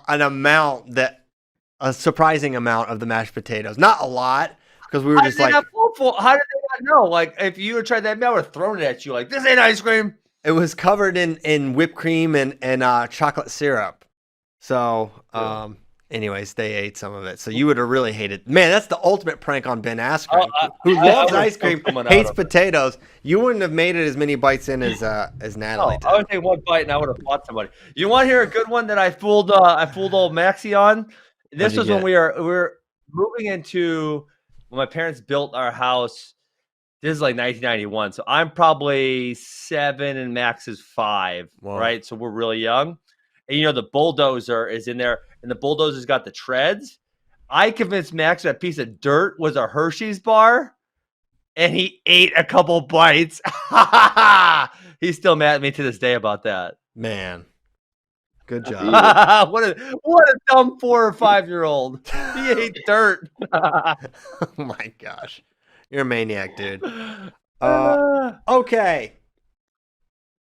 surprising amount of the mashed potatoes. Not a lot, because we were just like, how did they not know? Like, if you had tried that meal, I would have thrown it at you. Like, this ain't ice cream. it was covered in whipped cream and chocolate syrup. So, anyways, they ate some of it. So you would have really hated. Man, that's the ultimate prank on Ben Askren, who loves ice cream, hates potatoes. You wouldn't have made it as many bites in as Natalie did. I would take one bite and I would have fought somebody. You want to hear a good one that I fooled old Maxie on? This was when we were moving into when my parents built our house. This is like 1991, so I'm probably 7 and Max is 5, right? So we're really young. And the bulldozer is in there, and the bulldozer's got the treads. I convinced Max that piece of dirt was a Hershey's bar, and he ate a couple bites. He's still mad at me to this day about that. Man, good job. What a dumb 4 or 5-year-old. He ate dirt. Oh my gosh. You're a maniac, dude. Okay.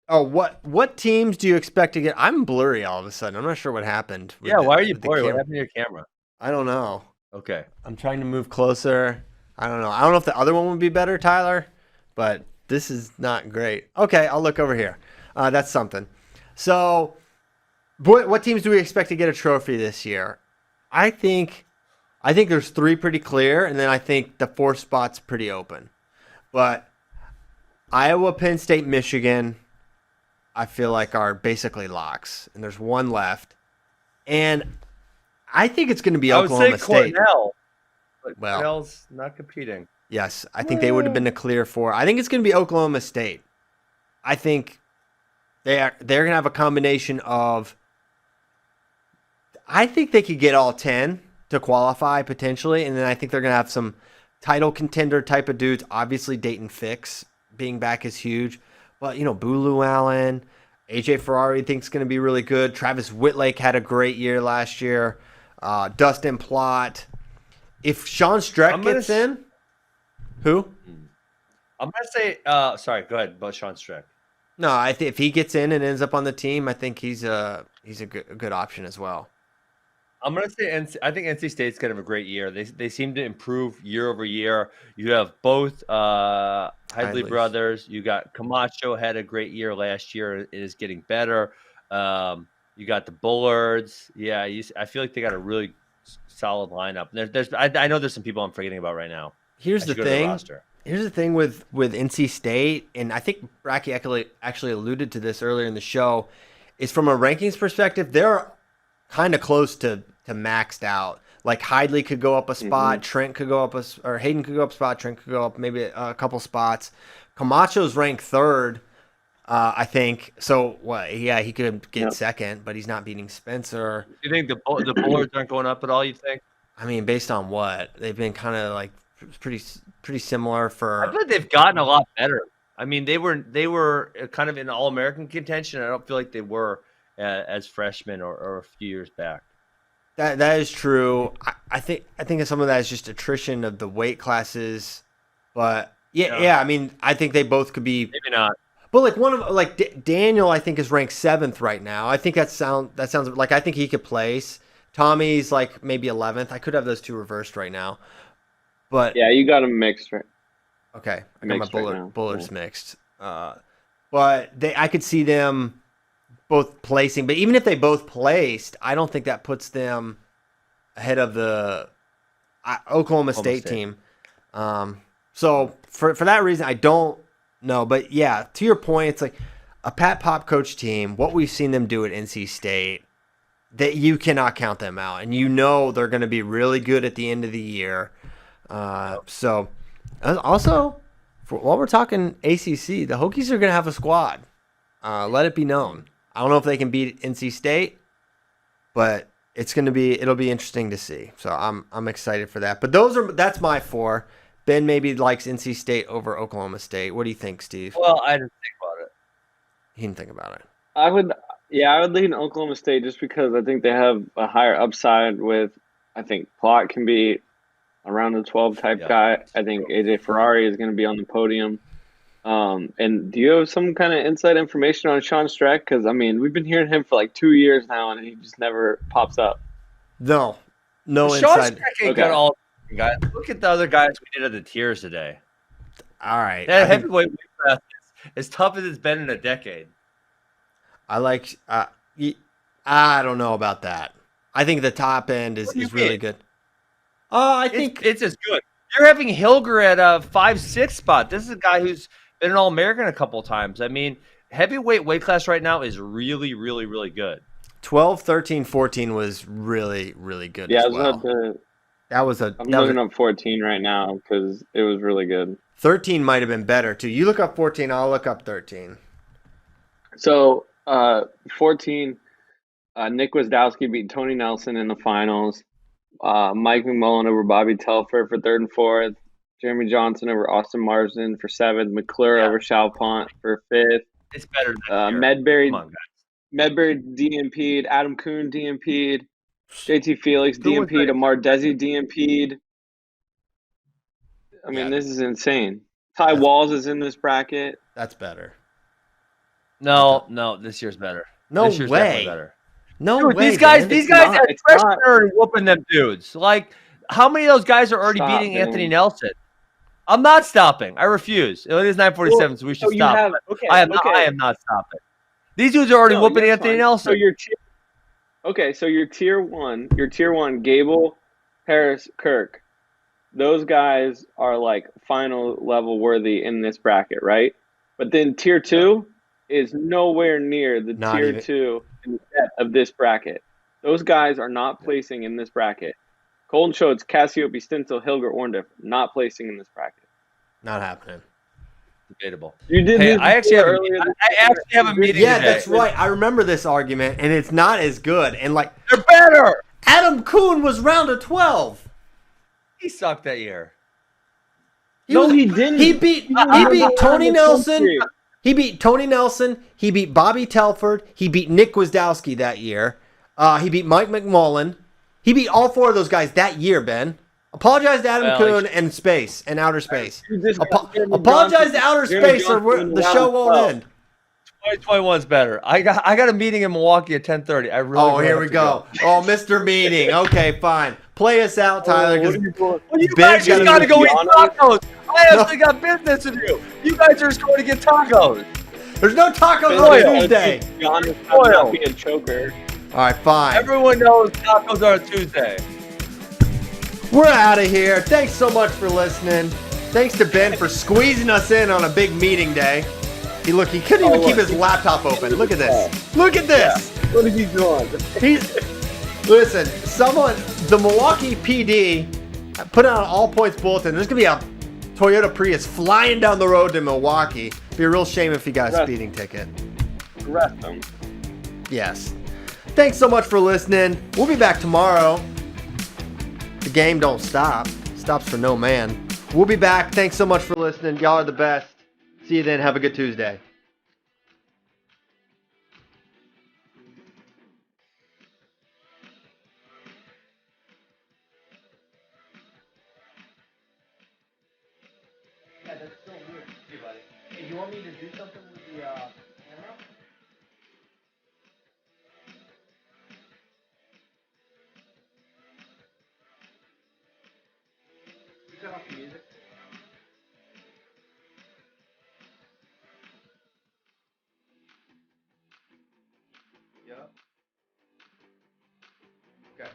Oh, what teams do you expect to get? I'm blurry all of a sudden. I'm not sure what happened. Yeah, why are you blurry? What happened to your camera? I don't know. Okay. I'm trying to move closer. I don't know. I don't know if the other one would be better, Tyler, but this is not great. Okay, I'll look over here. That's something. So, what teams do we expect to get a trophy this year? I think there's 3 pretty clear, and then I think the 4th spot's pretty open. But Iowa, Penn State, Michigan, I feel like are basically locks, and there's 1 left. And I think it's going to be Oklahoma State. Cornell, but Cornell's not competing. Yes, I think they would have been a clear 4. I think it's going to be Oklahoma State. I think they're going to have a combination of. I think they could get all 10 to qualify potentially, and then I think they're going to have some title contender type of dudes. Obviously, Dayton Fix being back is huge, but Bulu Allen, AJ Ferrari thinks going to be really good. Travis Whitlake had a great year last year. Dustin Plott. If Sean Streck gets in, who? I'm going to say. Sorry, go ahead about Sean Streck. No, I think if he gets in and ends up on the team, I think he's a good option as well. I'm going to say I think NC State's going to have a great year. They seem to improve year over year. You have both Heidley brothers. You got Camacho had a great year last year. It is getting better. You got the Bullards. Yeah, I feel like they got a really solid lineup. I know there's some people I'm forgetting about right now. Here's the thing with NC State, and I think Bracky actually alluded to this earlier in the show, is from a rankings perspective, they're kind of close to maxed out. Like Heidley could go up a spot, Trent could go up or Hayden could go up a spot, Trent could go up maybe a couple spots. Camacho's ranked 3rd, I think. So yeah, he could get 2nd, but he's not beating Spencer. You think the Bullards aren't going up at all? You think? I mean, based on what they've been kind of like pretty similar for. I feel like they've gotten a lot better. I mean, they were kind of in All-American contention. I don't feel like they were as freshmen or a few years back. That is true. I think some of that is just attrition of the weight classes, but yeah. I mean, I think they both could be maybe not. But like Daniel, I think is ranked 7th right now. I think that sounds like I think he could place. Tommy's like maybe 11th. I could have those 2 reversed right now, but yeah, you got them mixed, right? Okay, I got my Bullards mixed. But I could see them both placing, but even if they both placed, I don't think that puts them ahead of the Oklahoma State team. So for that reason, I don't know. But yeah, to your point, it's like a Pat Pop coach team, what we've seen them do at NC State, that you cannot count them out. And they're going to be really good at the end of the year. So also, while we're talking ACC, the Hokies are going to have a squad. Let it be known. I don't know if they can beat NC State, but it'll be interesting to see. So I'm excited for that. But that's my 4. Ben maybe likes NC State over Oklahoma State. What do you think, Steve? Well, I didn't think about it. He didn't think about it. I would lean Oklahoma State just because I think they have a higher upside with. I think Plott can be around the 12 type guy. I think AJ Ferrari is going to be on the podium. And do you have some kind of inside information on Sean Streck? Because, I mean, we've been hearing him for like 2 years now, and he just never pops up. No Sean inside. Streck ain't got all guys. Look at the other guys we did at the tiers today. All right. That heavyweight weight class is as tough as it's been in a decade. I like I don't know about that. I think the top end is really good. I think it's as good. You're having Hilger at a 5'6" spot. This is a guy who's been an All-American a couple times. I mean, heavyweight weight class right now is really, really, really good. 12, 13, 14 was really, really good as well. I'm looking up 14 right now because it was really good. 13 might have been better, too. You look up 14, I'll look up 13. So, 14, Nick Wasdowski beat Tony Nelson in the finals. Mike McMullen over Bobby Telfer for 3rd and 4th. Jeremy Johnson over Austin Marsden for 7th. McClure over Chalpont for 5th. It's better than Come on, guys. Medbury DMP'd. Adam Kuhn DMP'd. JT Felix DMP'd. Amar Desi DMP'd. I mean, this is insane. Ty Walls is in this bracket. That's better. No, this year's better. No this year's way. Definitely better. No Dude, way. These guys at freshmen are whooping them dudes. Like, how many of those guys are already beating Anthony Nelson? I'm not stopping. I refuse. It is 9:47, so we should stop. I am not stopping. These dudes are already whooping Anthony Nelson. So your tier one, Gable, Harris, Kirk. Those guys are like final level worthy in this bracket, right? But then tier 2 is nowhere near the tier 2 in the depth of this bracket. Those guys are not placing in this bracket. Colton Schultz, Cassiope, Stinsel, Hilger, Orndorff, not placing in this bracket. Not happening. Debatable. You did. Hey, I actually have a meeting. Yeah, today. that's right. I remember this argument, and it's not as good. And like, they're better. Adam Kuhn was round of 12. He sucked that year. He didn't. He beat Tony Nelson. He beat Tony Nelson. He beat Bobby Telford. He beat Nick Wasdowski that year. He beat Mike McMullen. He beat all 4 of those guys that year, Ben. Apologize to Adam Kuhn and outer space. Apologize to outer space or the show won't end. 2021's better. I got a meeting in Milwaukee at 10:30. Here we go. Oh, Mr. Meeting. Okay, fine. Play us out, Tyler. You guys just got to go eat tacos. I actually got business to do. You guys are just going to get tacos. There's no tacos on Tuesday. Giannis will not be a choker. All right, fine. Everyone knows tacos are on Tuesday. We're out of here. Thanks so much for listening. Thanks to Ben for squeezing us in on a big meeting day. He couldn't even keep his laptop open. Look at this. Look at this. Yeah. What is he doing? Listen, the Milwaukee PD put out an all points bulletin. There's going to be a Toyota Prius flying down the road to Milwaukee. It'd be a real shame if he got a speeding ticket. Arrest him. Yes. Thanks so much for listening. We'll be back tomorrow. The game don't stop. Stops for no man. We'll be back. Thanks so much for listening. Y'all are the best. See you then. Have a good Tuesday. Yeah, that's so weird. Hey, buddy. Hey, you want me to do something with the camera? You cut off the music? Yeah. Okay.